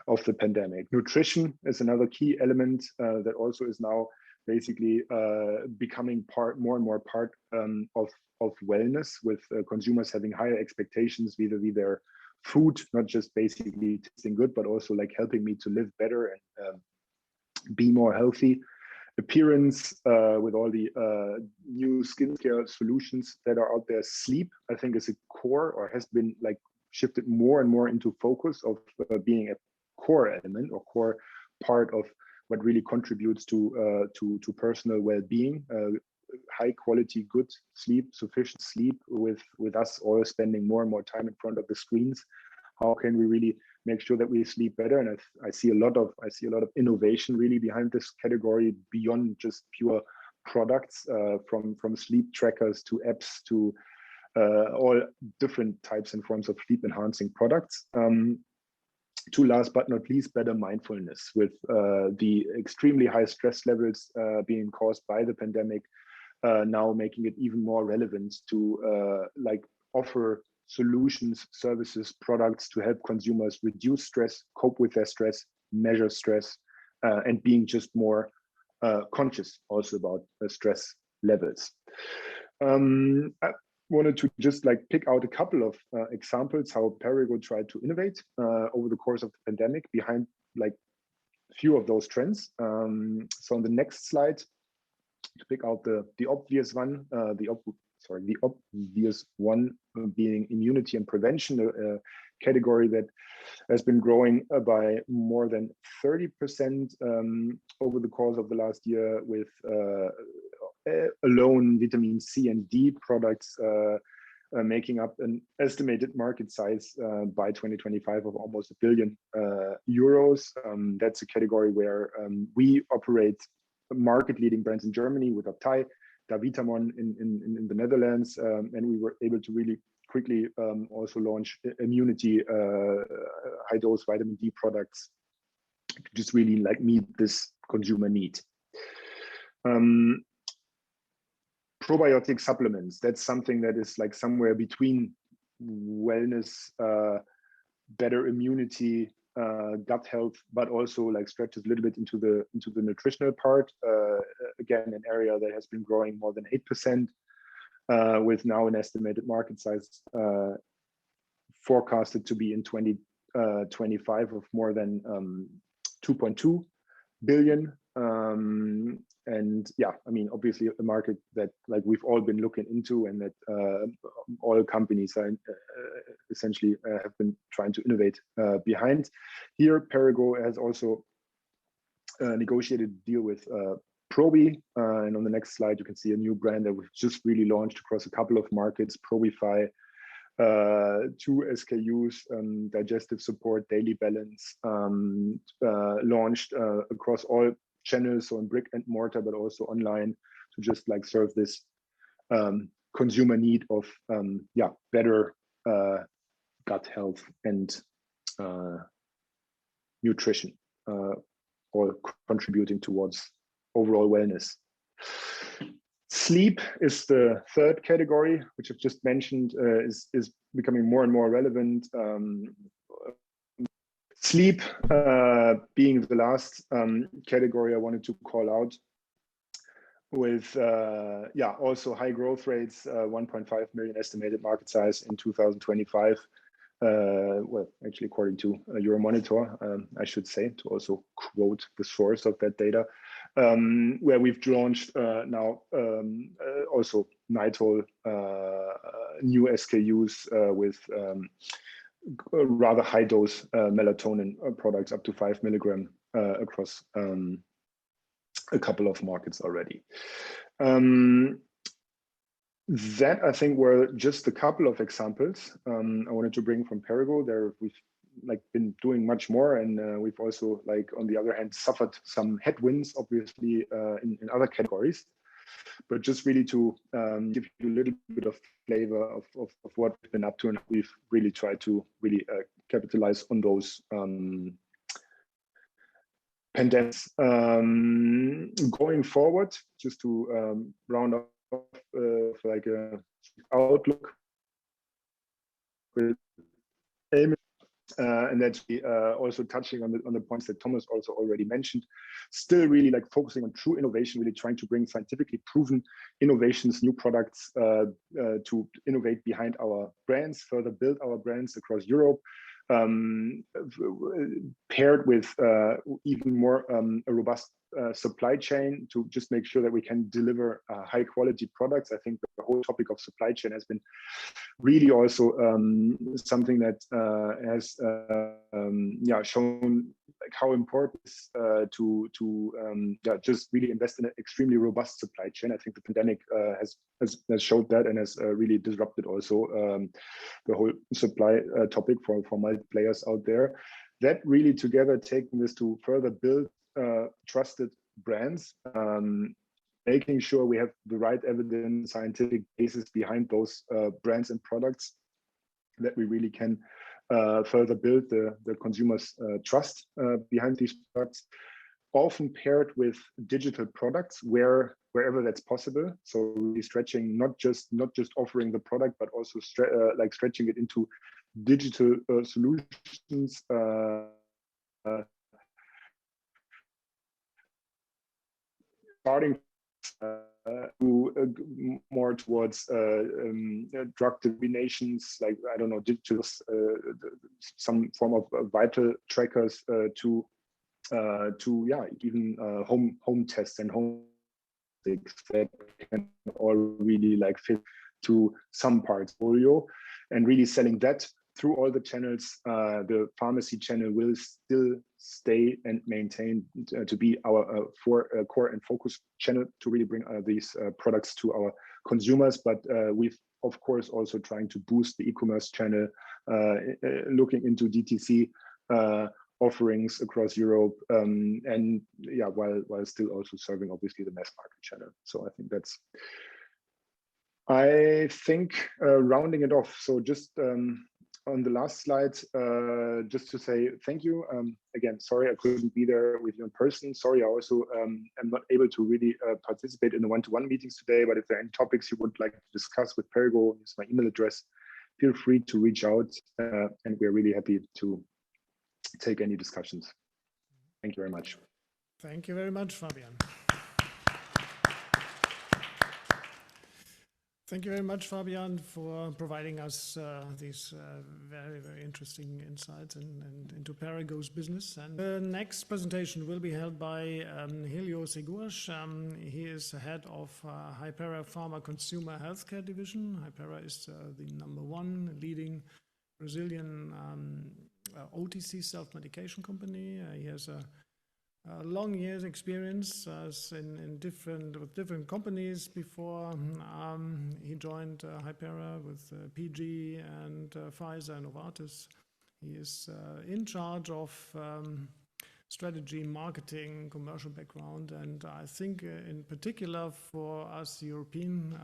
of the pandemic. Nutrition is another key element that also is now basically becoming more and more part of wellness, with consumers having higher expectations vis-a-vis their food, not just basically tasting good, but also like helping me to live better and be more healthy. Appearance, with all the new skincare solutions that are out there. Sleep, I think, is a core, or has been like shifted more and more into focus of being a core element or core part of what really contributes to personal well-being. High quality, good sleep, sufficient sleep, with us all spending more and more time in front of the screens. How can we really make sure that we sleep better? And I see a lot of innovation really behind this category, beyond just pure products, from sleep trackers to apps to all different types and forms of sleep enhancing products. To last but not least, better mindfulness, with the extremely high stress levels being caused by the pandemic, now making it even more relevant to like offer solutions, services, products to help consumers reduce stress, cope with their stress, measure stress, and being just more conscious also about stress levels. I wanted to just like pick out a couple of examples how Perrigo tried to innovate over the course of the pandemic behind like few of those trends. So on the next slide, to pick out the obvious one, the obvious one being immunity and prevention, a category that has been growing by more than 30% over the course of the last year, with alone vitamin C and D products making up an estimated market size by 2025 of almost €1 billion. That's a category where we operate market-leading brands in Germany with Optai, Davitamon in the Netherlands, and we were able to really quickly also launch immunity high-dose vitamin D products to just really like meet this consumer need. Probiotic supplements, that's something that is like somewhere between wellness, better immunity, gut health, but also like stretches a little bit into the nutritional part. Again, an area that has been growing more than 8%, with now an estimated market size forecasted to be in 2025 of more than 2.2 billion. And yeah, I mean, obviously a market that like we've all been looking into, and that all companies are essentially have been trying to innovate behind. Here, Perrigo has also negotiated a deal with Probi, and on the next slide you can see a new brand that we've just really launched across a couple of markets. Probify, 2 SKUs, digestive support, daily balance, launched across all channels, so in brick and mortar, but also online, to just like serve this consumer need of better gut health and nutrition, all contributing towards overall wellness. Sleep is the third category, which I've just mentioned, is becoming more and more relevant. Sleep being the last category I wanted to call out, with also high growth rates, 1.5 million estimated market size in 2025. Well, actually, according to Euromonitor, I should say, to also quote the source of that data, where we've launched now also nitol new SKUs with rather high dose melatonin products up to 5 milligram across a couple of markets already. That, I think, were just a couple of examples I wanted to bring from Perrigo. There we've been doing much more, and we've also, on the other hand, suffered some headwinds, obviously, in other categories. But just really to give you a little bit of flavor of what we've been up to, and we've really tried to really capitalize on those pandemics. Going forward, just to round off like a outlook with aim, and that's also touching on the points that Thomas also already mentioned. Still really focusing on true innovation, really trying to bring scientifically proven innovations, new products to innovate behind our brands, further build our brands across Europe, paired with even more a robust supply chain to just make sure that we can deliver high quality products. I think the whole topic of supply chain has been really also something that has shown how important it is to just really invest in an extremely robust supply chain. I think the pandemic has showed that, and has really disrupted also the whole supply topic for multi players out there. That really together taking this to further build trusted brands, making sure we have the right evidence, scientific basis behind those brands and products, that we really can further build the consumers' trust behind these products, often paired with digital products wherever that's possible. So really stretching, not just offering the product, but also stretching it into digital solutions, starting more towards drug combinations, I don't know, digital, some form of vital trackers, to even home tests and home that can all really fit to some parts portfolio, and really selling that through all the channels. The pharmacy channel will still stay and maintain to be our core and focus channel to really bring these products to our consumers. But we've, of course, also trying to boost the e-commerce channel, looking into DTC offerings across Europe, and while still also serving obviously the mass market channel. So I think rounding it off. So just on the last slide, just to say thank you. Again, sorry I couldn't be there with you in person. Sorry I also am not able to really participate in the one-to-one meetings today, but if there are any topics you would like to discuss with Perrigo, use my email address, feel free to reach out, and we're really happy to take any discussions. Thank you very much. Thank you very much, Fabian. Thank you very much, Fabian, for providing us these very, very interesting insights into Perrigo's business. And the next presentation will be held by Helio Segouras. He is head of Hypera Pharma Consumer Healthcare Division. Hypera is the #1 leading Brazilian OTC self-medication company. He has a long years experience with different companies before he joined Hypera with PG and Pfizer and Novartis. He is in charge of strategy, marketing, commercial background, and I think in particular for us European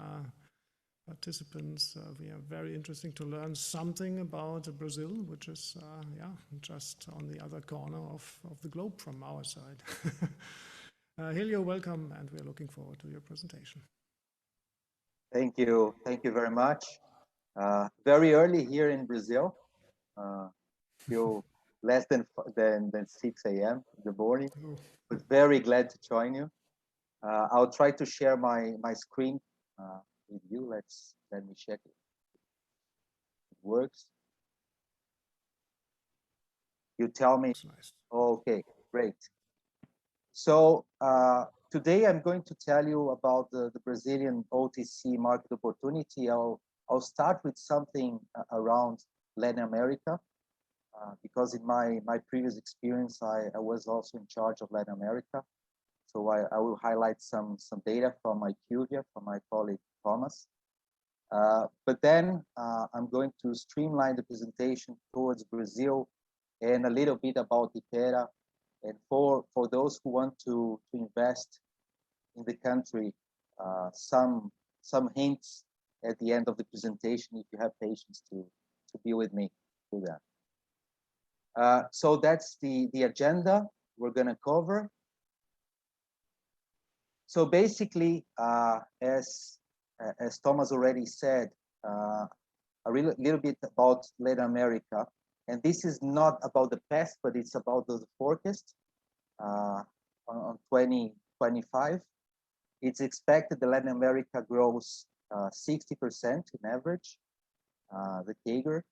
participants, we are very interesting to learn something about Brazil, which is just on the other corner of the globe from our side. Helio, welcome, and we're looking forward to your presentation. Thank you very much. Very early here in Brazil, still less than 6 a.m. in the morning, but very glad to join you. I'll try to share my screen with you. Let me check it. It works. You tell me. Nice. Okay, great. So today I'm going to tell you about the Brazilian OTC market opportunity. I'll start with something around Latin America, because in my previous experience, I was also in charge of Latin America. So I will highlight some data from IQVIA, from my colleague Thomas. But then I'm going to streamline the presentation towards Brazil and a little bit about Hypera. And for those who want to invest in the country, some hints at the end of the presentation, if you have patience to be with me through that. So that's the agenda we're going to cover. So basically, as Thomas already said, a little bit about Latin America. And this is not about the past, but it's about the forecast on 2025. It's expected that Latin America grows 60% in average, the CAGR,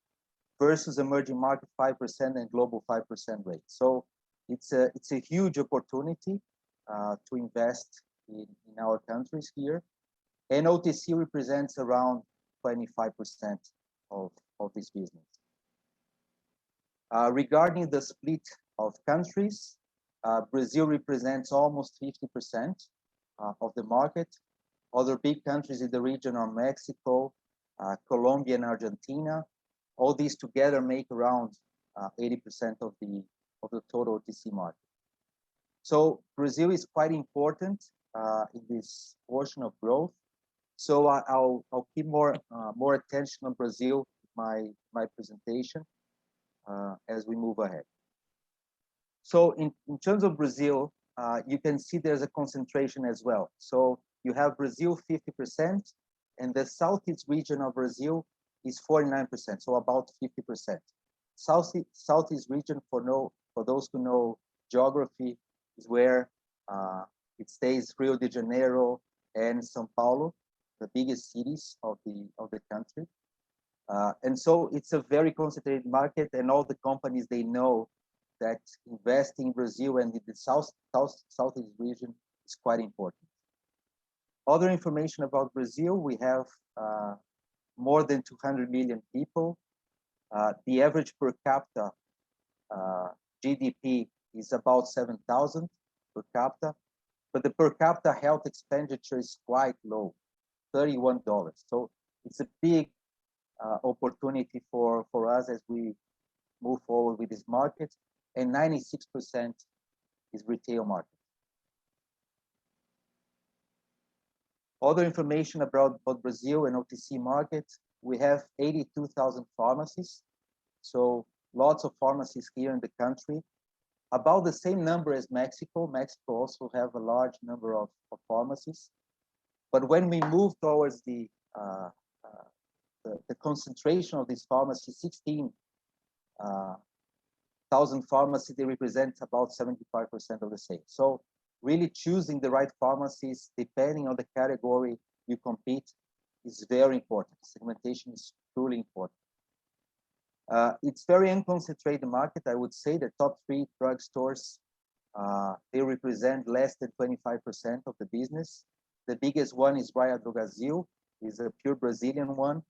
versus emerging market 5% and global 5% rate. So it's a huge opportunity to invest in our countries here. And OTC represents around 25% of this business. Regarding the split of countries, Brazil represents almost 50% of the market. Other big countries in the region are Mexico, Colombia, and Argentina. All these together make around 80% of the total OTC market. So Brazil is quite important in this portion of growth. So I'll keep more attention on Brazil in my presentation as we move ahead. So in terms of Brazil, you can see there's a concentration as well. So you have Brazil 50%, and the southeast region of Brazil is 49%, so about 50%. Southeast region, for those who know geography, is where it stays Rio de Janeiro and São Paulo, the biggest cities of the country. And so it's a very concentrated market, and all the companies, they know that investing in Brazil and in the southeast region is quite important. Other information about Brazil, we have more than 200 million people. The average per capita GDP is about 7,000 per capita, but the per capita health expenditure is quite low, $31. So it's a big opportunity for us as we move forward with this market, and 96% is retail market. Other information about Brazil and OTC market, we have 82,000 pharmacies, so lots of pharmacies here in the country, about the same number as Mexico. Mexico also have a large number of pharmacies, but when we move towards the concentration of these pharmacies, 16,000 pharmacies, they represent about 75% of the sales. So really choosing the right pharmacies, depending on the category you compete, is very important. Segmentation is truly important. It's very unconcentrated market. I would say the top 3 drugstores, they represent less than 25% of the business. The biggest one is Raia Drogasil, is a pure Brazilian one.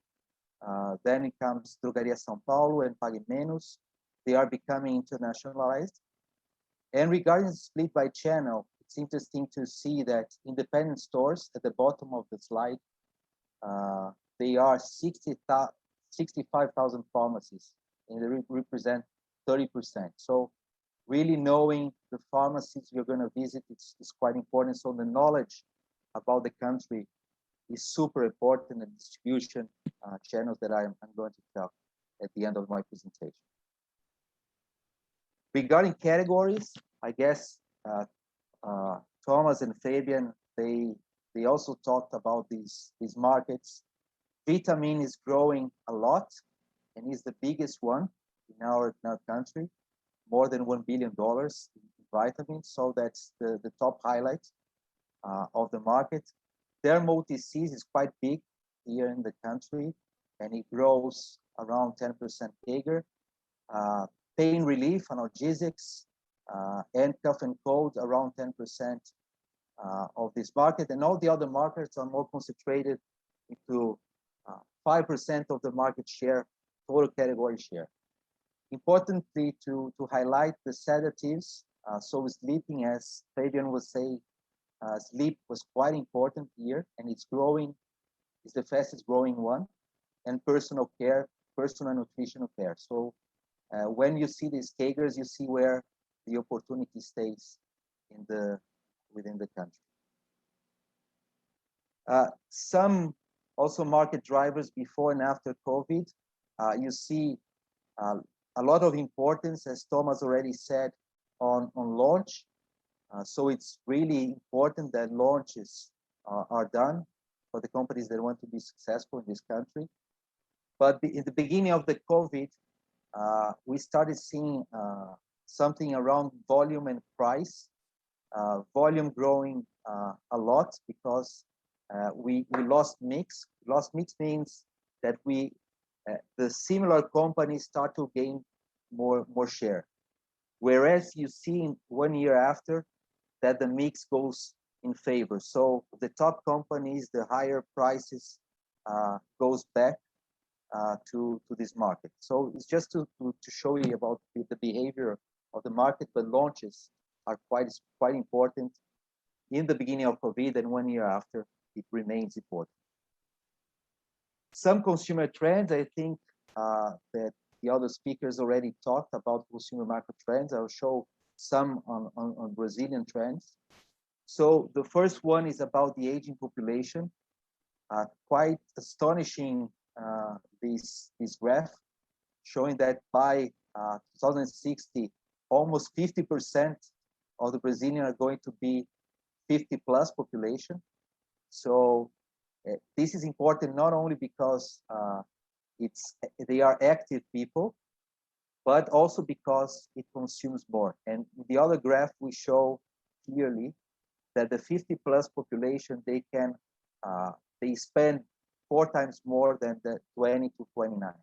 Then it comes Drogaria São Paulo and Pague Menos. They are becoming internationalized. And regarding the split by channel, it's interesting to see that independent stores at the bottom of the slide, they are 65,000 pharmacies, and they represent 30%. So really knowing the pharmacies you're going to visit is quite important. So the knowledge about the country is super important, and distribution channels that I'm going to talk at the end of my presentation. Regarding categories, I guess Thomas and Fabian, they they also talked about these markets. Vitamin is growing a lot and is the biggest one in our country, more than $1 billion in vitamins. So that's the top highlight of the market. Dermo OTCs is quite big here in the country, and it grows around 10% CAGR. Pain relief, analgesics, and cough and cold around 10% of this market, and all the other markets are more concentrated into 5% of the market share, total category share. Importantly to highlight the sedatives, so sleeping, as Fabian was saying, sleep was quite important here, and it's growing, it's the fastest growing one, and personal care, personal and nutritional care. So when you see these CAGRs, you see where the opportunity stays within the country. Some also market drivers before and after COVID. You see a lot of importance, as Thomas already said, on launch. So it's really important that launches are done for the companies that want to be successful in this country. But in the beginning of the COVID, we started seeing something around volume and price. Volume growing a lot because we lost mix. Lost mix means that the similar companies start to gain more share. Whereas you see 1 year after that the mix goes in favor. So the top companies, the higher prices goes back to this market. So it's just to show you about the behavior of the market, but launches are quite important in the beginning of COVID, and 1 year after it remains important. Some consumer trends, I think that the other speakers already talked about consumer market trends. I'll show some on Brazilian trends. So the first one is about the aging population. Quite astonishing, this graph showing that by 2060, almost 50% of the Brazilians are going to be 50 plus population. So this is important not only because they are active people, but also because it consumes more. And in the other graph, we show clearly that the 50 plus population, they spend 4 times more than the 20 to 29.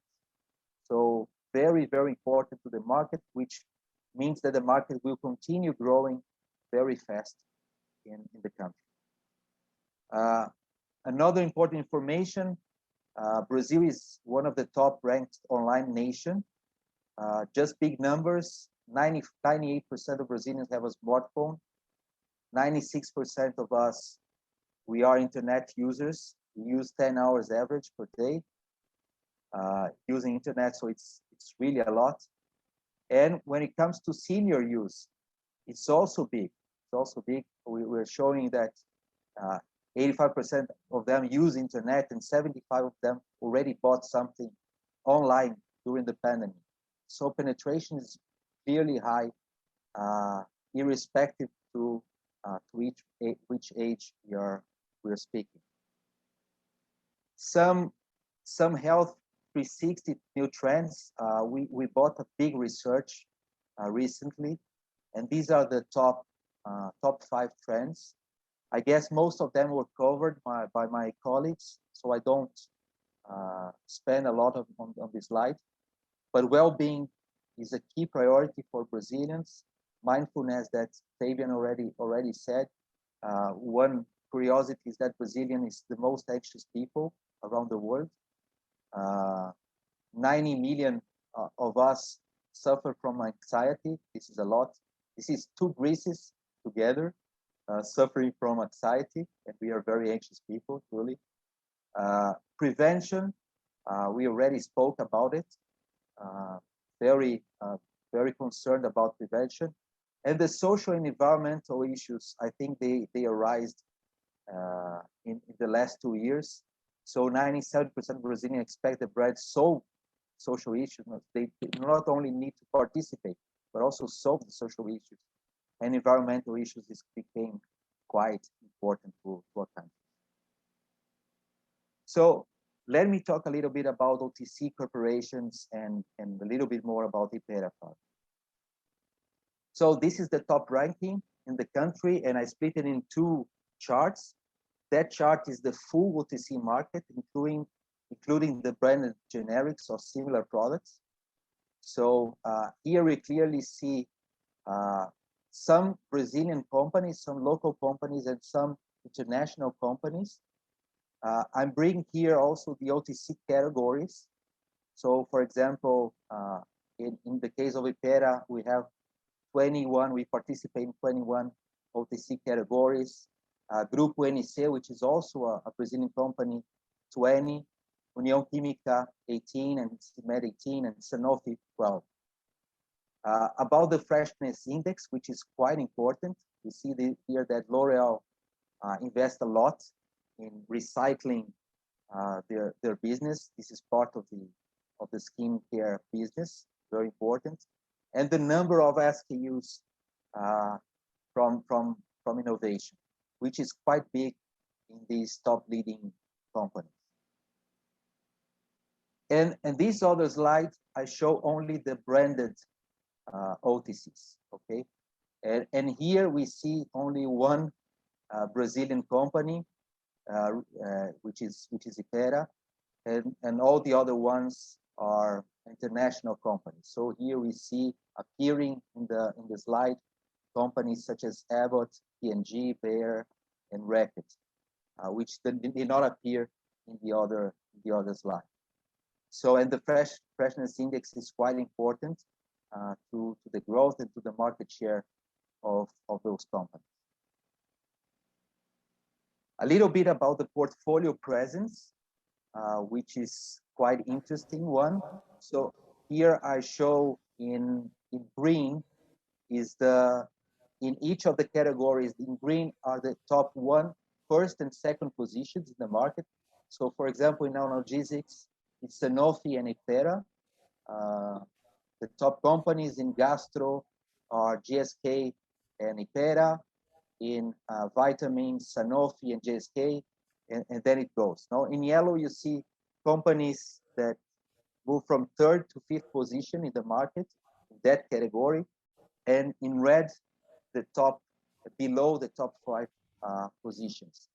So very, very important to the market, which means that the market will continue growing very fast in the country. Another important information, Brazil is one of the top ranked online nation. Just big numbers, 98% of Brazilians have a smartphone. 96% of us, we are internet users. We use 10 hours average per day using internet, so it's really a lot. And when it comes to senior use, it's also big. It's also big. We're showing that 85% of them use internet, and 75% of them already bought something online during the pandemic. So penetration is clearly high, irrespective to which age we're speaking. Some health 360 new trends. We bought a big research recently, and these are the top 5 trends. I guess most of them were covered by my colleagues, so I don't spend a lot on this slide. But well-being is a key priority for Brazilians. Mindfulness, that Fabian already said. One curiosity is that Brazilian is the most anxious people around the world. 90 million of us suffer from anxiety. This is a lot. This is 2 Riesses together suffering from anxiety, and we are very anxious people, truly. Prevention, we already spoke about it. Very concerned about prevention. And the social and environmental issues, I think they arise in the last 2 years. So 97% of Brazilians expect the brand solve social issues. They not only need to participate, but also solve the social issues. And environmental issues became quite important to our country. So let me talk a little bit about OTC corporations and a little bit more about Hypera. So this is the top ranking in the country, and I split it in two charts. That chart is the full OTC market, including the branded generics or similar products. So here we clearly see some Brazilian companies, some local companies, and some international companies. I'm bringing here also the OTC categories. So for example, in the case of Hypera, we have 21, we participate in 21 OTC categories. Grupo NC, which is also a Brazilian company, 20, União Química 18, and CIMED 18, and Sanofi 12. About the Freshness Index, which is quite important, we see here that L'Oreal invests a lot in recycling their business. This is part of the skincare business, very important. And the number of SKUs from innovation, which is quite big in these top leading companies. And this other slide, I show only the branded OTCs, okay? And here we see only one Brazilian company, which is Hypera, and all the other ones are international companies. So here we see appearing in the slide companies such as Abbott, P&G, Bayer, and Reckitt, which did not appear in the other slide. So, and the Freshness Index is quite important to the growth and to the market share of those companies. A little bit about the portfolio presence, which is quite interesting one. So here I show in green is in each of the categories, in green are the top first and second positions in the market. So for example, in analgesics, it's Sanofi and Hypera. The top companies in gastro are GSK and Hypera. In vitamins, Sanofi and GSK, and then it goes. Now in yellow, you see companies that move from third to fifth position in the market, in that category. And in red, the top, below the top 5 positions.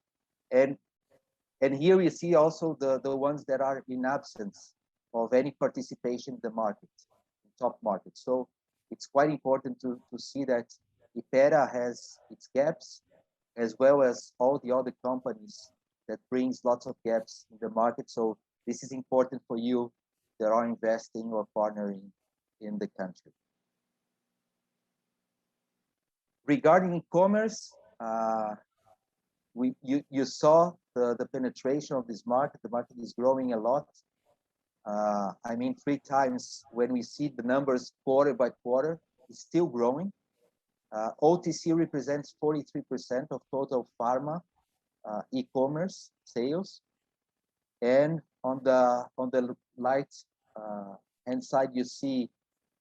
And here you see also the ones that are in absence of any participation in the market, top market. So it's quite important to see that Hypera has its gaps, as well as all the other companies that brings lots of gaps in the market. So this is important for you that are investing or partnering in the country. Regarding e-commerce, you saw the penetration of this market. The market is growing a lot. I mean, 3 times when we see the numbers quarter by quarter, it's still growing. OTC represents 43% of total pharma e-commerce sales, and on the light hand side you see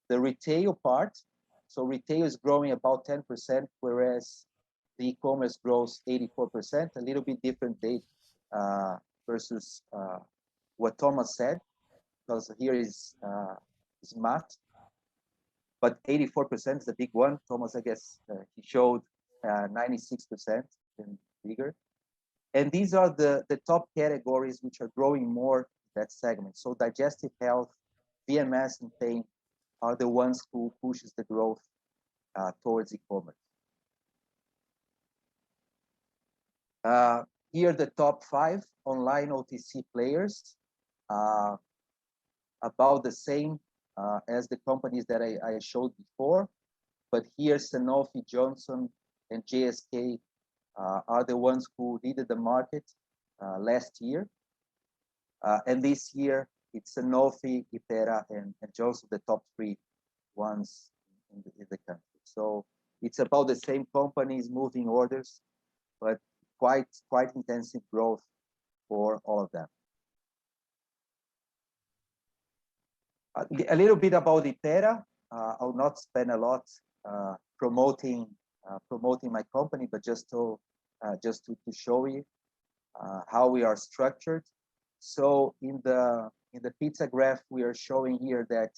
the retail part. So retail is growing about 10%, whereas the e-commerce grows 84%. A little bit different date versus what Thomas said, because here is math. But 84% is the big one. Thomas, I guess, he showed 96% and bigger. And these are the top categories which are growing more in that segment. So digestive health, VMS, and pain are the ones who pushes the growth towards e-commerce. Here the top 5 online OTC players, about the same as the companies that I showed before, but here Sanofi, Johnson, and GSK are the ones who leaded the market last year. And this year, it's Sanofi, Hypera, and Johnson, the top 3 ones in the country. So it's about the same companies moving orders, but quite intensive growth for all of them. A little bit about Hypera. I'll not spend a lot promoting my company, but just to show you how we are structured. So in the pizza graph, we are showing here that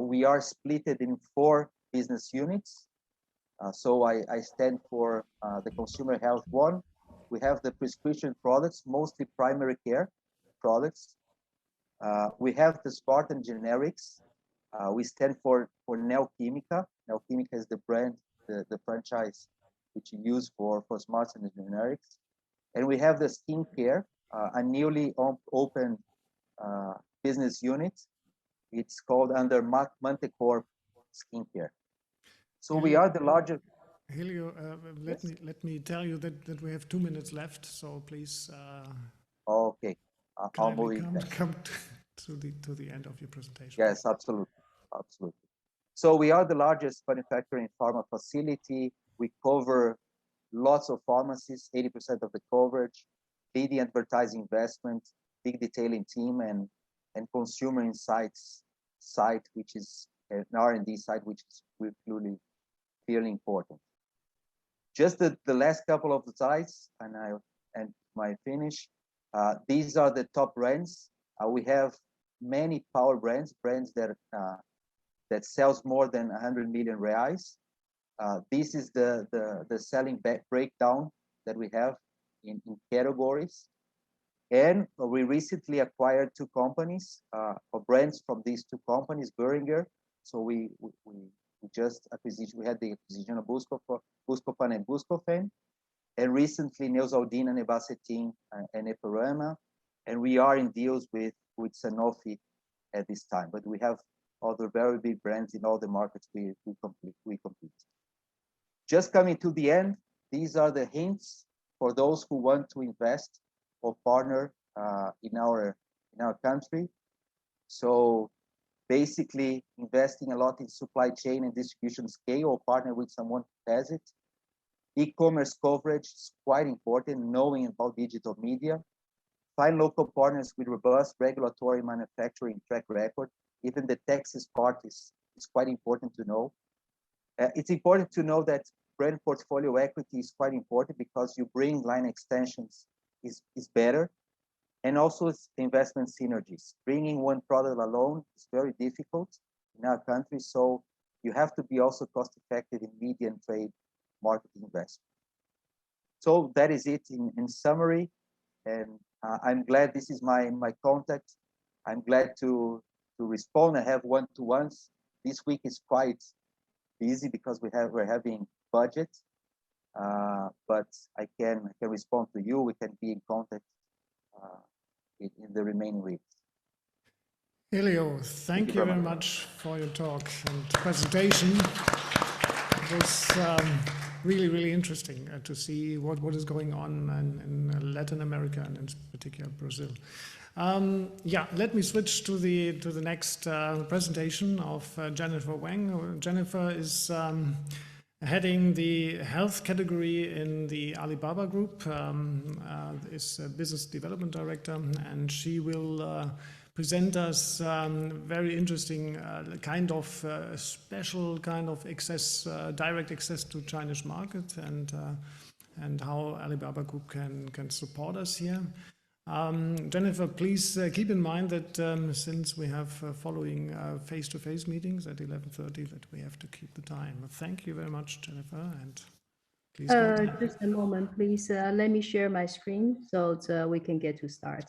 we are split in 4 business units. So I stand for the consumer health one. We have the prescription products, mostly primary care products. We have the Spartan generics. We stand for Neoquímica. Neoquímica is the brand, the franchise which you use for Spartan generics. And we have the skincare, a newly opened business unit. It's called under Mantecorp Skincare. So we are the largest. Helio, let me tell you that we have 2 minutes left. So please. Okay, I'll move it. Come to the end of your presentation. Yes, absolutely. So we are the largest manufacturing pharma facility. We cover lots of pharmacies, 80% of the coverage, leading advertising investment, big detailing team, and consumer insights site, which is an R&D site, which is really important. Just the last couple of slides, and my finish. These are the top brands. We have many power brands that sells more than 100 million reais. This is the selling breakdown that we have in categories. And we recently acquired 2 companies, or brands from these 2 companies, Boehringer. So we just acquisition. We had the acquisition of Buscopan and Buscofen, and recently Neosaldina, Nebacetin, and Eperama. And we are in deals with Sanofi at this time. But we have other very big brands in all the markets we compete. Just coming to the end, these are the hints for those who want to invest or partner in our country. So basically investing a lot in supply chain and distribution scale, or partner with someone who has it. E-commerce coverage is quite important, knowing about digital media. Find local partners with robust regulatory manufacturing track record. Even the Texas part is quite important to know. It's important to know that brand portfolio equity is quite important, because you bring line extensions is better. And also it's investment synergies. Bringing one product alone is very difficult in our country. So you have to be also cost effective in media and trade marketing investment. So that is it in summary. And I'm glad this is my contact. I'm glad to respond. I have one-to-ones. This week is quite busy because we're having budget. But I can respond to you. We can be in contact in the remaining weeks. Helio, thank you very much for your talk and presentation. It was really, really interesting to see what is going on in Latin America and in particular Brazil. Yeah, let me switch to the next presentation of Jennifer Wang. Jennifer is heading the health category in the Alibaba Group, is a business development director, and she will present us very interesting kind of special kind of access, direct access to Chinese market, and how Alibaba Group can support us here. Jennifer, please keep in mind that since we have following face-to-face meetings at 11:30, that we have to keep the time. Thank you very much, Jennifer, and please go ahead. Just a moment, please. Let me share my screen so we can get to start.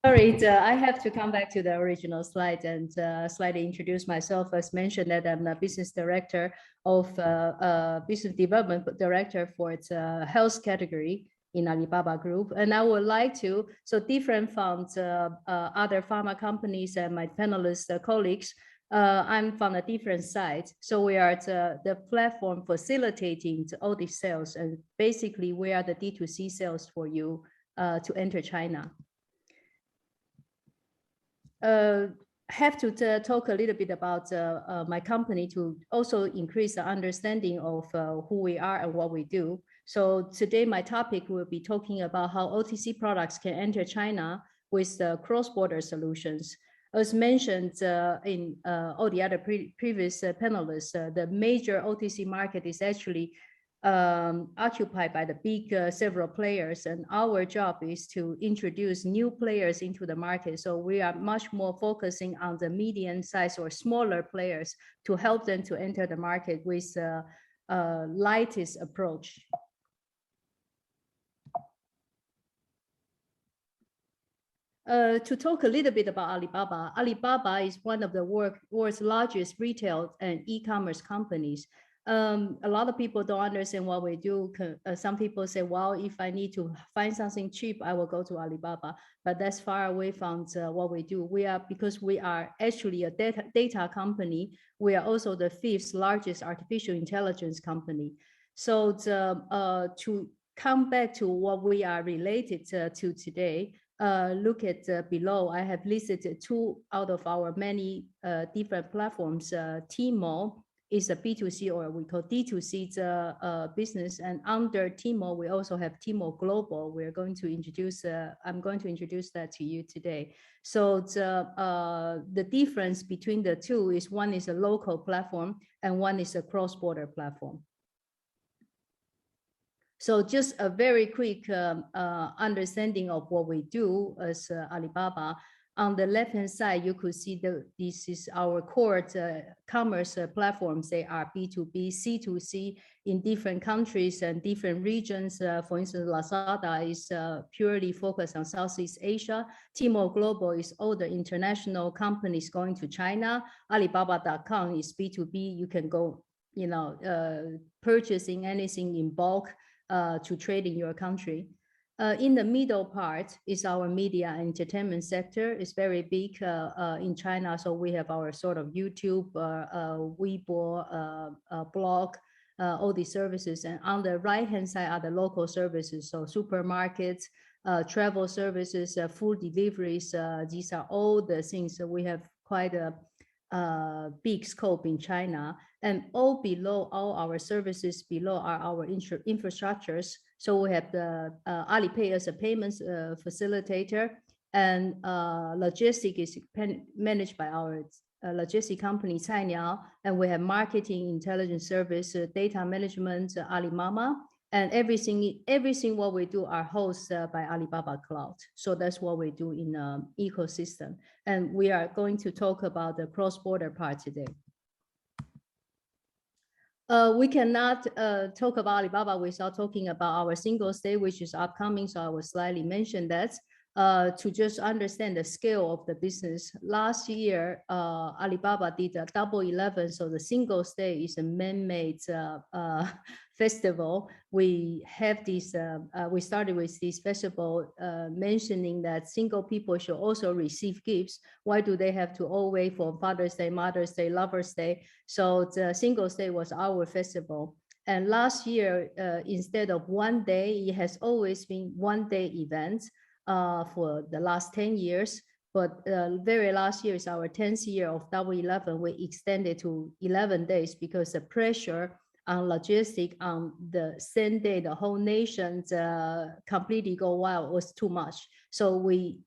Sorry, I have to come back to the original slide and slightly introduce myself. As mentioned, that I'm the business director of business development director for its health category in Alibaba Group. And I would like to, so different from other pharma companies and my panelists, colleagues, I'm from a different side. So we are the platform facilitating all the sales, and basically we are the D2C sales for you to enter China. Have to talk a little bit about my company to also increase the understanding of who we are and what we do. So today my topic will be talking about how OTC products can enter China with cross-border solutions. As mentioned in all the other previous panelists, the major OTC market is actually occupied by the big several players, and our job is to introduce new players into the market. So we are much more focusing on the medium size or smaller players to help them to enter the market with lightest approach. To talk a little bit about Alibaba, Alibaba is one of the world's largest retail and e-commerce companies. A lot of people don't understand what we do. Some people say, well, if I need to find something cheap, I will go to Alibaba. But that's far away from what we do. Because we are actually a data company, we are also the 5th largest artificial intelligence company. So to come back to what we are related to today, look at below, I have listed 2 out of our many different platforms. Tmall is a B2C, or we call D2C business. And under Tmall, we also have Tmall Global. We're going to introduce, I'm going to introduce that to you today. So the difference between the 2 is one is a local platform and one is a cross-border platform. So just a very quick understanding of what we do as Alibaba. On the left-hand side, you could see this is our core commerce platforms. They are B2B, C2C in different countries and different regions. For instance, Lazada is purely focused on Southeast Asia. Tmall Global is all the international companies going to China. Alibaba.com is B2B. You can go, purchasing anything in bulk to trade in your country. In the middle part is our media and entertainment sector. It's very big in China. So we have our sort of YouTube, Weibo, blog, all these services. And on the right-hand side are the local services. So supermarkets, travel services, food deliveries. These are all the things that we have quite a big scope in China. And all below, all our services below are our infrastructures. So we have the Alipay as a payments facilitator, and logistics is managed by our logistic company Cainiao, and we have marketing intelligence service, data management, Alimama, and everything what we do are hosted by Alibaba Cloud. So that's what we do in ecosystem, and we are going to talk about the cross-border part today. We cannot talk about Alibaba without talking about our Singles' Day, which is upcoming. So I will slightly mention that to just understand the scale of the business. Last year, Alibaba did a Double 11. So the Singles' Day is a man-made festival. We have this, we started with this festival mentioning that single people should also receive gifts. Why do they have to all wait for Father's Day, Mother's Day, Lover's Day? So the Singles' Day was our festival. And last year, instead of one day, it has always been one-day events for the last 10 years. But very last year is our 10th year of Double 11. We extended to 11 days because the pressure on logistics on the same day, the whole nation completely go wild was too much. So we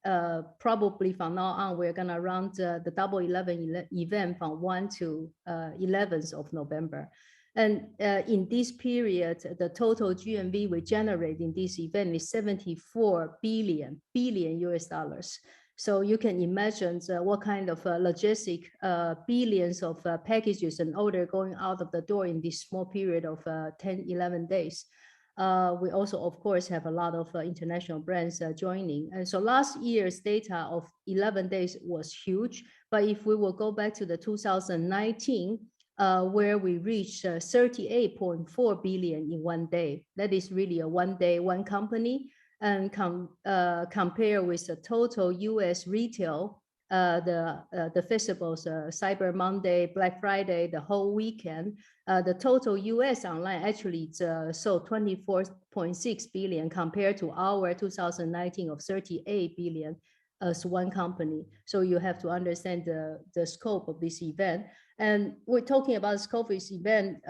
probably from now on, we're gonna run the Double 11 event from 1 to 11th of November. And in this period, the total GMV we generate in this event is 74 billion US dollars. So you can imagine what kind of logistic billions of packages and order going out of the door in this small period of 10, 11 days. We also, of course, have a lot of international brands joining. And so last year's data of 11 days was huge. But if we will go back to the 2019, where we reached 38.4 billion in one day, that is really a one day, one company. And compare with the total US retail, the festivals, Cyber Monday, Black Friday, the whole weekend, the total US online actually sold 24.6 billion compared to our 2019 of 38 billion as one company. So you have to understand the scope of this event. And we're talking about the scope of this event,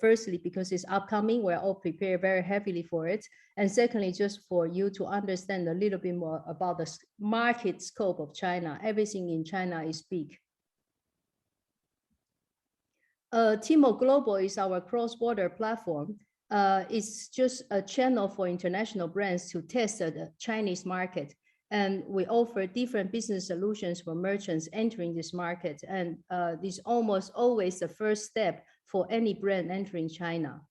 firstly, because it's upcoming, we're all prepared very heavily for it. And secondly, just for you to understand a little bit more about the market scope of China. Everything in China is big. Tmall Global is our cross-border platform. it's just a channel for international brands to test the Chinese market. And we offer different business solutions for merchants entering this market. And this is almost always the first step for any brand entering China.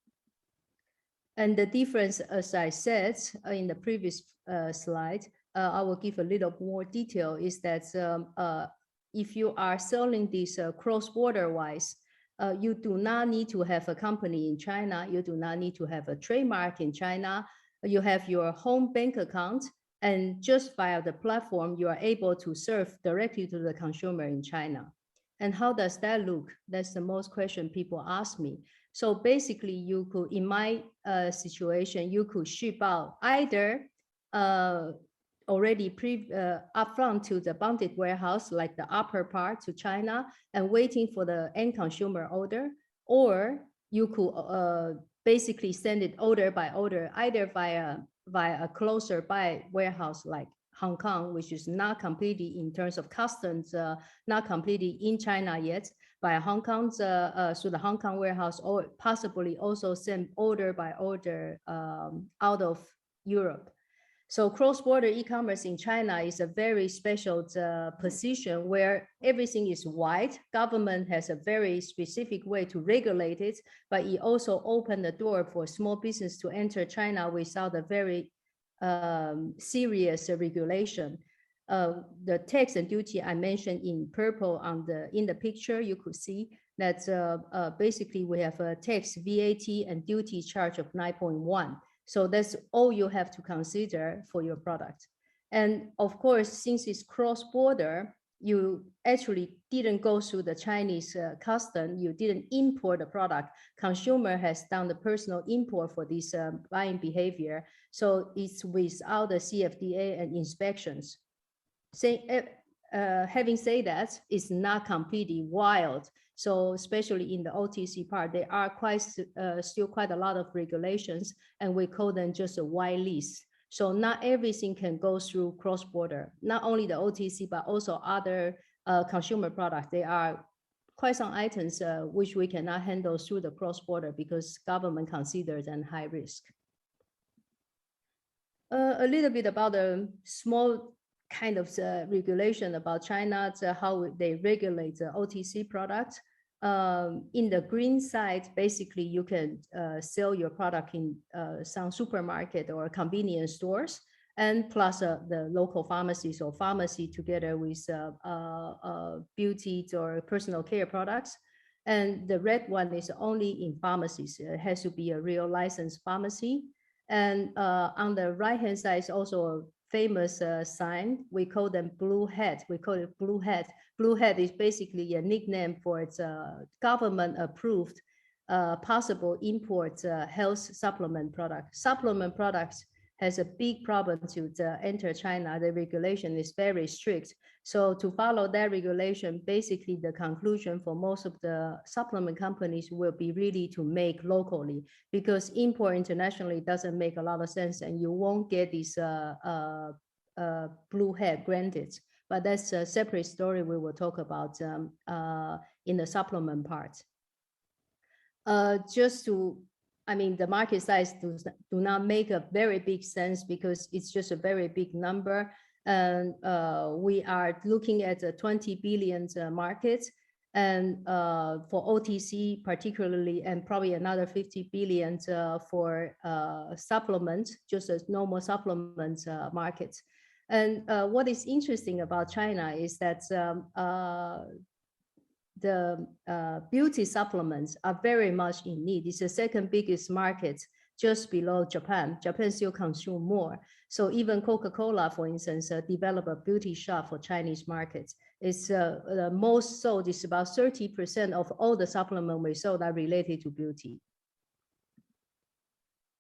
And the difference, as I said in the previous slide, I will give a little more detail, is that if you are selling this cross-border wise, you do not need to have a company in China. You do not need to have a trademark in China. You have your home bank account, and just via the platform, you are able to serve directly to the consumer in China. And how does that look? That's the most question people ask me. So basically, you could, in my situation, you could ship out either already upfront to the bonded warehouse, like the upper part to China, and waiting for the end consumer order, or you could basically send it order by order, either via a closer by warehouse like Hong Kong, which is not completely in terms of customs, not completely in China yet, by Hong Kong's through the Hong Kong warehouse, or possibly also send order by order out of Europe. So cross-border e-commerce in China is a very special position where everything is wide. Government has a very specific way to regulate it, but it also opened the door for small business to enter China without a very serious regulation. The tax and duty I mentioned in purple in the picture, you could see that basically we have a tax, VAT, and duty charge of 9.1. So that's all you have to consider for your product. And of course, since it's cross-border, you actually didn't go through the Chinese custom, you didn't import the product. Consumer has done the personal import for this buying behavior. So it's without the CFDA and inspections. Having said that, it's not completely wild. So especially in the OTC part, there are still quite a lot of regulations, and we call them just a white list. So not everything can go through cross-border, not only the OTC, but also other consumer products. There are quite some items which we cannot handle through the cross-border because government considers them high risk. A little bit about the small kind of regulation about China, how they regulate the OTC products. In the green side, basically you can sell your product in some supermarket or convenience stores, and plus the local pharmacies or pharmacy together with beauty or personal care products. And the red one is only in pharmacies. It has to be a real licensed pharmacy. And on the right-hand side is also a famous sign. We call them blue hat. We call it blue hat. Blue hat is basically a nickname for its government-approved possible import health supplement product. Supplement products has a big problem to enter China. The regulation is very strict. So to follow that regulation, basically the conclusion for most of the supplement companies will be really to make locally, because import internationally doesn't make a lot of sense, and you won't get this blue hat granted. But that's a separate story we will talk about in the supplement part. The market size do not make a very big sense because it's just a very big number. And we are looking at a 20 billion market, and for OTC particularly, and probably another 50 billion for supplements, just as normal supplements market. And what is interesting about China is that the beauty supplements are very much in need. It's the second biggest market, just below Japan. Japan still consumes more. So even Coca-Cola, for instance, developed a beauty shop for Chinese markets. It's the most sold is about 30% of all the supplements we sold are related to beauty.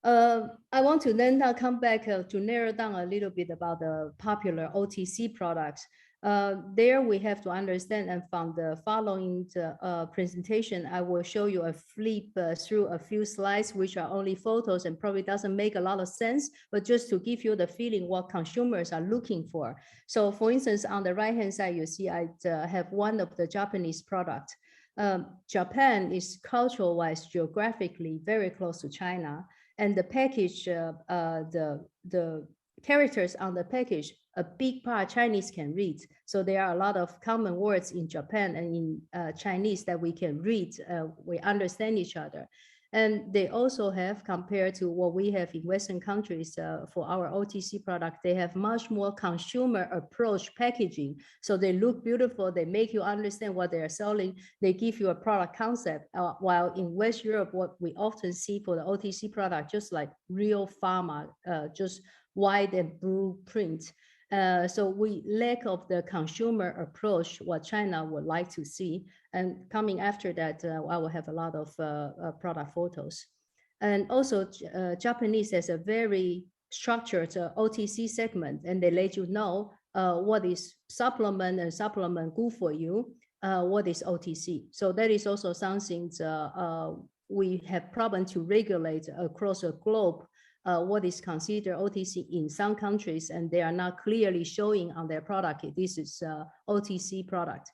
I want to then now come back to narrow down a little bit about the popular OTC products. There we have to understand, and from the following presentation, I will show you a flip through a few slides, which are only photos and probably doesn't make a lot of sense, but just to give you the feeling what consumers are looking for. So for instance, on the right-hand side, you see I have one of the Japanese products. Japan is cultural-wise, geographically very close to China, and the package, the characters on the package, a big part Chinese can read. So there are a lot of common words in Japan and in Chinese that we can read. We understand each other. And they also have, compared to what we have in Western countries for our OTC product, they have much more consumer approach packaging. So they look beautiful, they make you understand what they are selling, they give you a product concept. While in West Europe, what we often see for the OTC product, just like real pharma, just white and blue print. So we lack of the consumer approach, what China would like to see. And coming after that, I will have a lot of product photos. And also Japanese has a very structured OTC segment, and they let you know what is supplement and supplement good for you, what is OTC. So that is also something we have problem to regulate across the globe. What is considered OTC in some countries, and they are not clearly showing on their product, this is OTC product.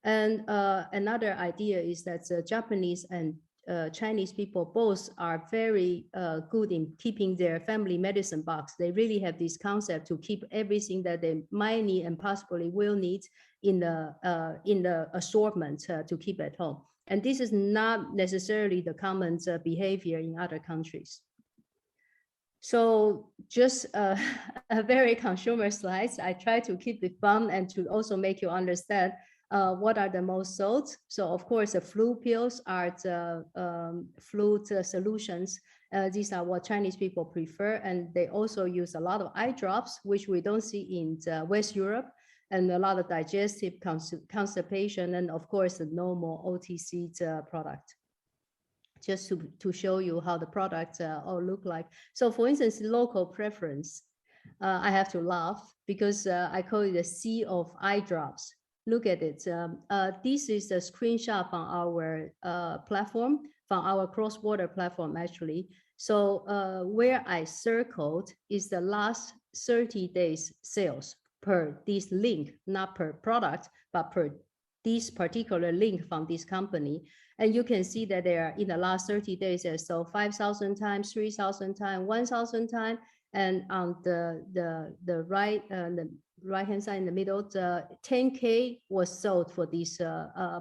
And another idea is that Japanese and Chinese people both are very good in keeping their family medicine box. They really have this concept to keep everything that they might need and possibly will need in the assortment to keep at home. And this is not necessarily the common behavior in other countries. So just a very consumer slides. I try to keep it fun and to also make you understand what are the most sold. So of course, the flu pills are the flu solutions. These are what Chinese people prefer. And they also use a lot of eye drops, which we don't see in West Europe, and a lot of digestive constipation, and of course, the normal OTC product. Just to show you how the products all look like. So for instance, local preference, I have to laugh because I call it a sea of eye drops. Look at it. This is a screenshot from our platform, from our cross-border platform actually. So where I circled is the last 30 days sales per this link, not per product, but per this particular link from this company. And you can see that they are in the last 30 days, so 5,000 times, 3,000 times, 1,000 times, and on the right-hand side in the middle, the 10K was sold for this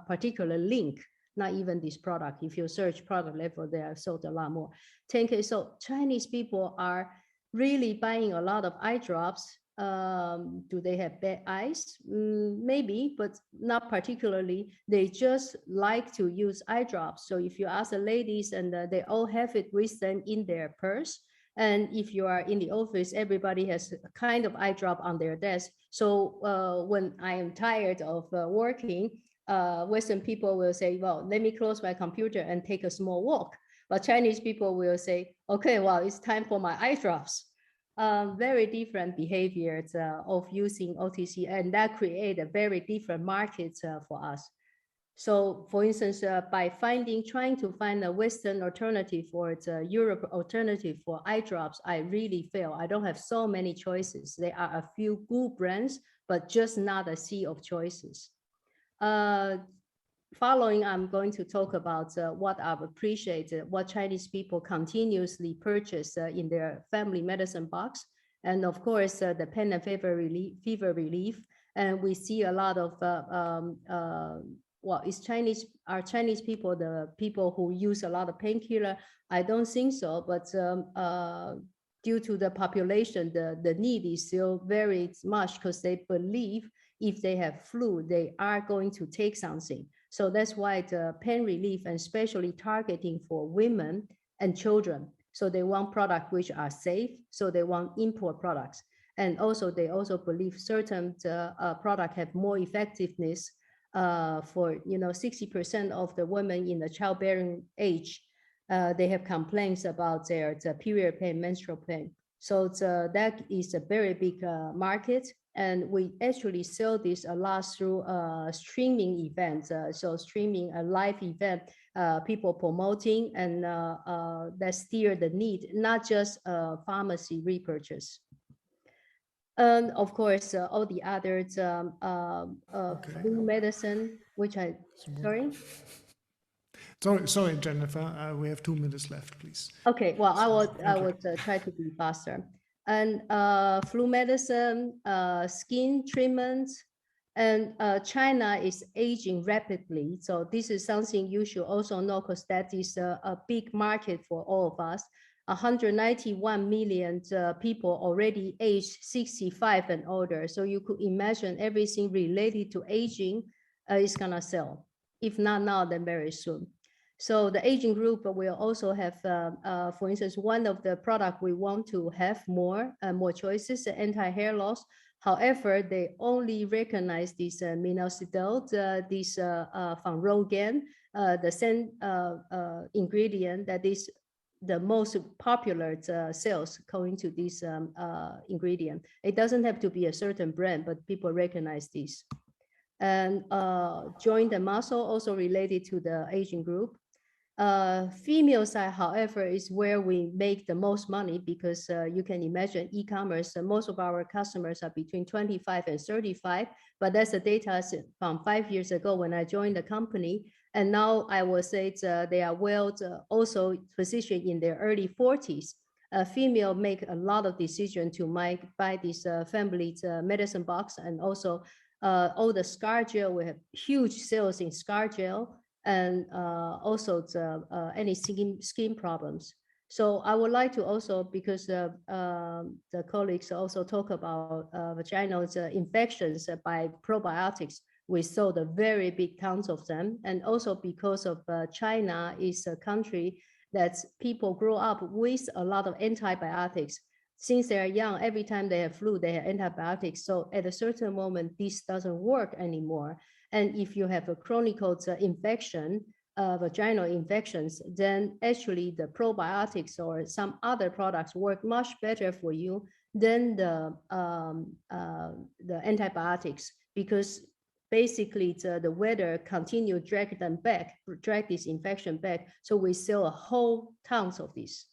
particular link, not even this product. If you search product level, they are sold a lot more. 10K. So Chinese people are really buying a lot of eye drops. Do they have bad eyes? Maybe, but not particularly. They just like to use eye drops. So if you ask the ladies, and they all have it with them in their purse. And if you are in the office, everybody has a kind of eye drop on their desk. So when I am tired of working, Western people will say, well, let me close my computer and take a small walk. But Chinese people will say, okay, well, it's time for my eye drops. Very different behaviors of using OTC, and that create a very different market for us. So for instance, by trying to find a Western alternative for Europe alternative for eye drops, I really fail. I don't have so many choices. There are a few good brands, but just not a sea of choices. Following, I'm going to talk about what I've appreciated, what Chinese people continuously purchase in their family medicine box. And of course, the pain and fever relief. And we see a lot of, well, are Chinese people the people who use a lot of painkiller? I don't think so, but due to the population, the need is still very much because they believe if they have flu, they are going to take something. So that's why the pain relief, and especially targeting for women and children. So they want products which are safe. So they want import products. And also they also believe certain products have more effectiveness for 60% of the women in the childbearing age. They have complaints about their period pain, menstrual pain. So that is a very big market. And we actually sell this a lot through streaming events. So streaming a live event, people promoting, and that steer the need, not just pharmacy repurchase. And of course, all the other flu medicine, which sorry? Sorry, Jennifer, we have 2 minutes left, please. Okay, well, I would try to be faster. And flu medicine, skin treatment, and China is aging rapidly. So this is something you should also know, because that is a big market for all of us. 191 million people already aged 65 and older. So you could imagine everything related to aging is gonna sell. If not now, then very soon. So the aging group will also have, for instance, one of the product we want to have more choices, anti-hair loss. However, they only recognize this minoxidil, this from Rogaine, the same ingredient that is the most popular sales going to this ingredient. It doesn't have to be a certain brand, but people recognize this. And joint and muscle also related to the aging group. Female side, however, is where we make the most money, because you can imagine e-commerce, most of our customers are between 25 and 35, but that's the data from 5 years ago when I joined the company. And now I will say they are well also positioned in their early 40s. Female make a lot of decision to buy this family medicine box, and also all the scar gel. We have huge sales in scar gel, and also any skin problems. So I would like to also, because the colleagues also talk about vaginal infections by probiotics. We saw the very big counts of them, and also because of China is a country that people grow up with a lot of antibiotics. Since they're young, every time they have flu, they have antibiotics. So at a certain moment, this doesn't work anymore. And if you have a chronic infection, vaginal infections, then actually the probiotics or some other products work much better for you than the antibiotics, because basically the weather continue drag this infection back. So we sell a whole tons of this.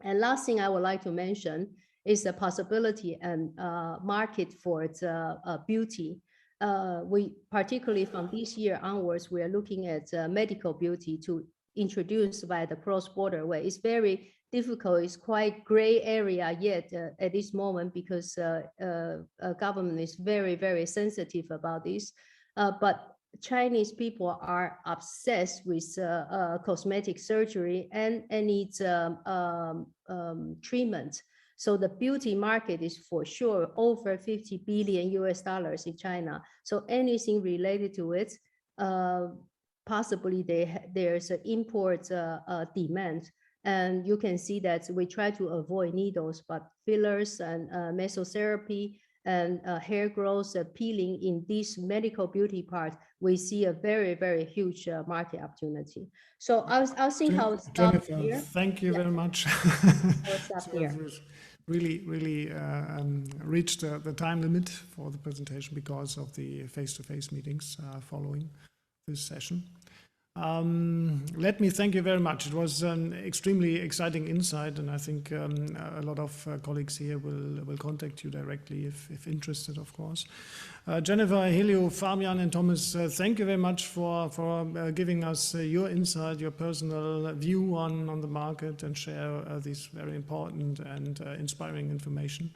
And last thing I would like to mention is the possibility and market for beauty. We particularly from this year onwards, we are looking at medical beauty to introduce by the cross-border way. It's very difficult. It's quite gray area yet at this moment, because government is very, very sensitive about this. But Chinese people are obsessed with cosmetic surgery and any treatment. So the beauty market is for sure over $50 billion in China. So anything related to it, possibly there's an import demand. And you can see that we try to avoid needles, but fillers and mesotherapy and hair growth, peeling in this medical beauty part, we see a very, very huge market opportunity. So I'll think I'll stop Jennifer, here. thank you very much. I'll stop here. Really reached the time limit for the presentation because of the face-to-face meetings following this session. Let me thank you very much. It was an extremely exciting insight, and I think a lot of colleagues here will contact you directly if interested, of course. Jennifer, Helio, Fabian, and Thomas, thank you very much for giving us your insight, your personal view on the market, and share this very important and inspiring information.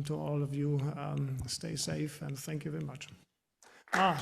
To all of you, stay safe, and thank you very much. Yeah.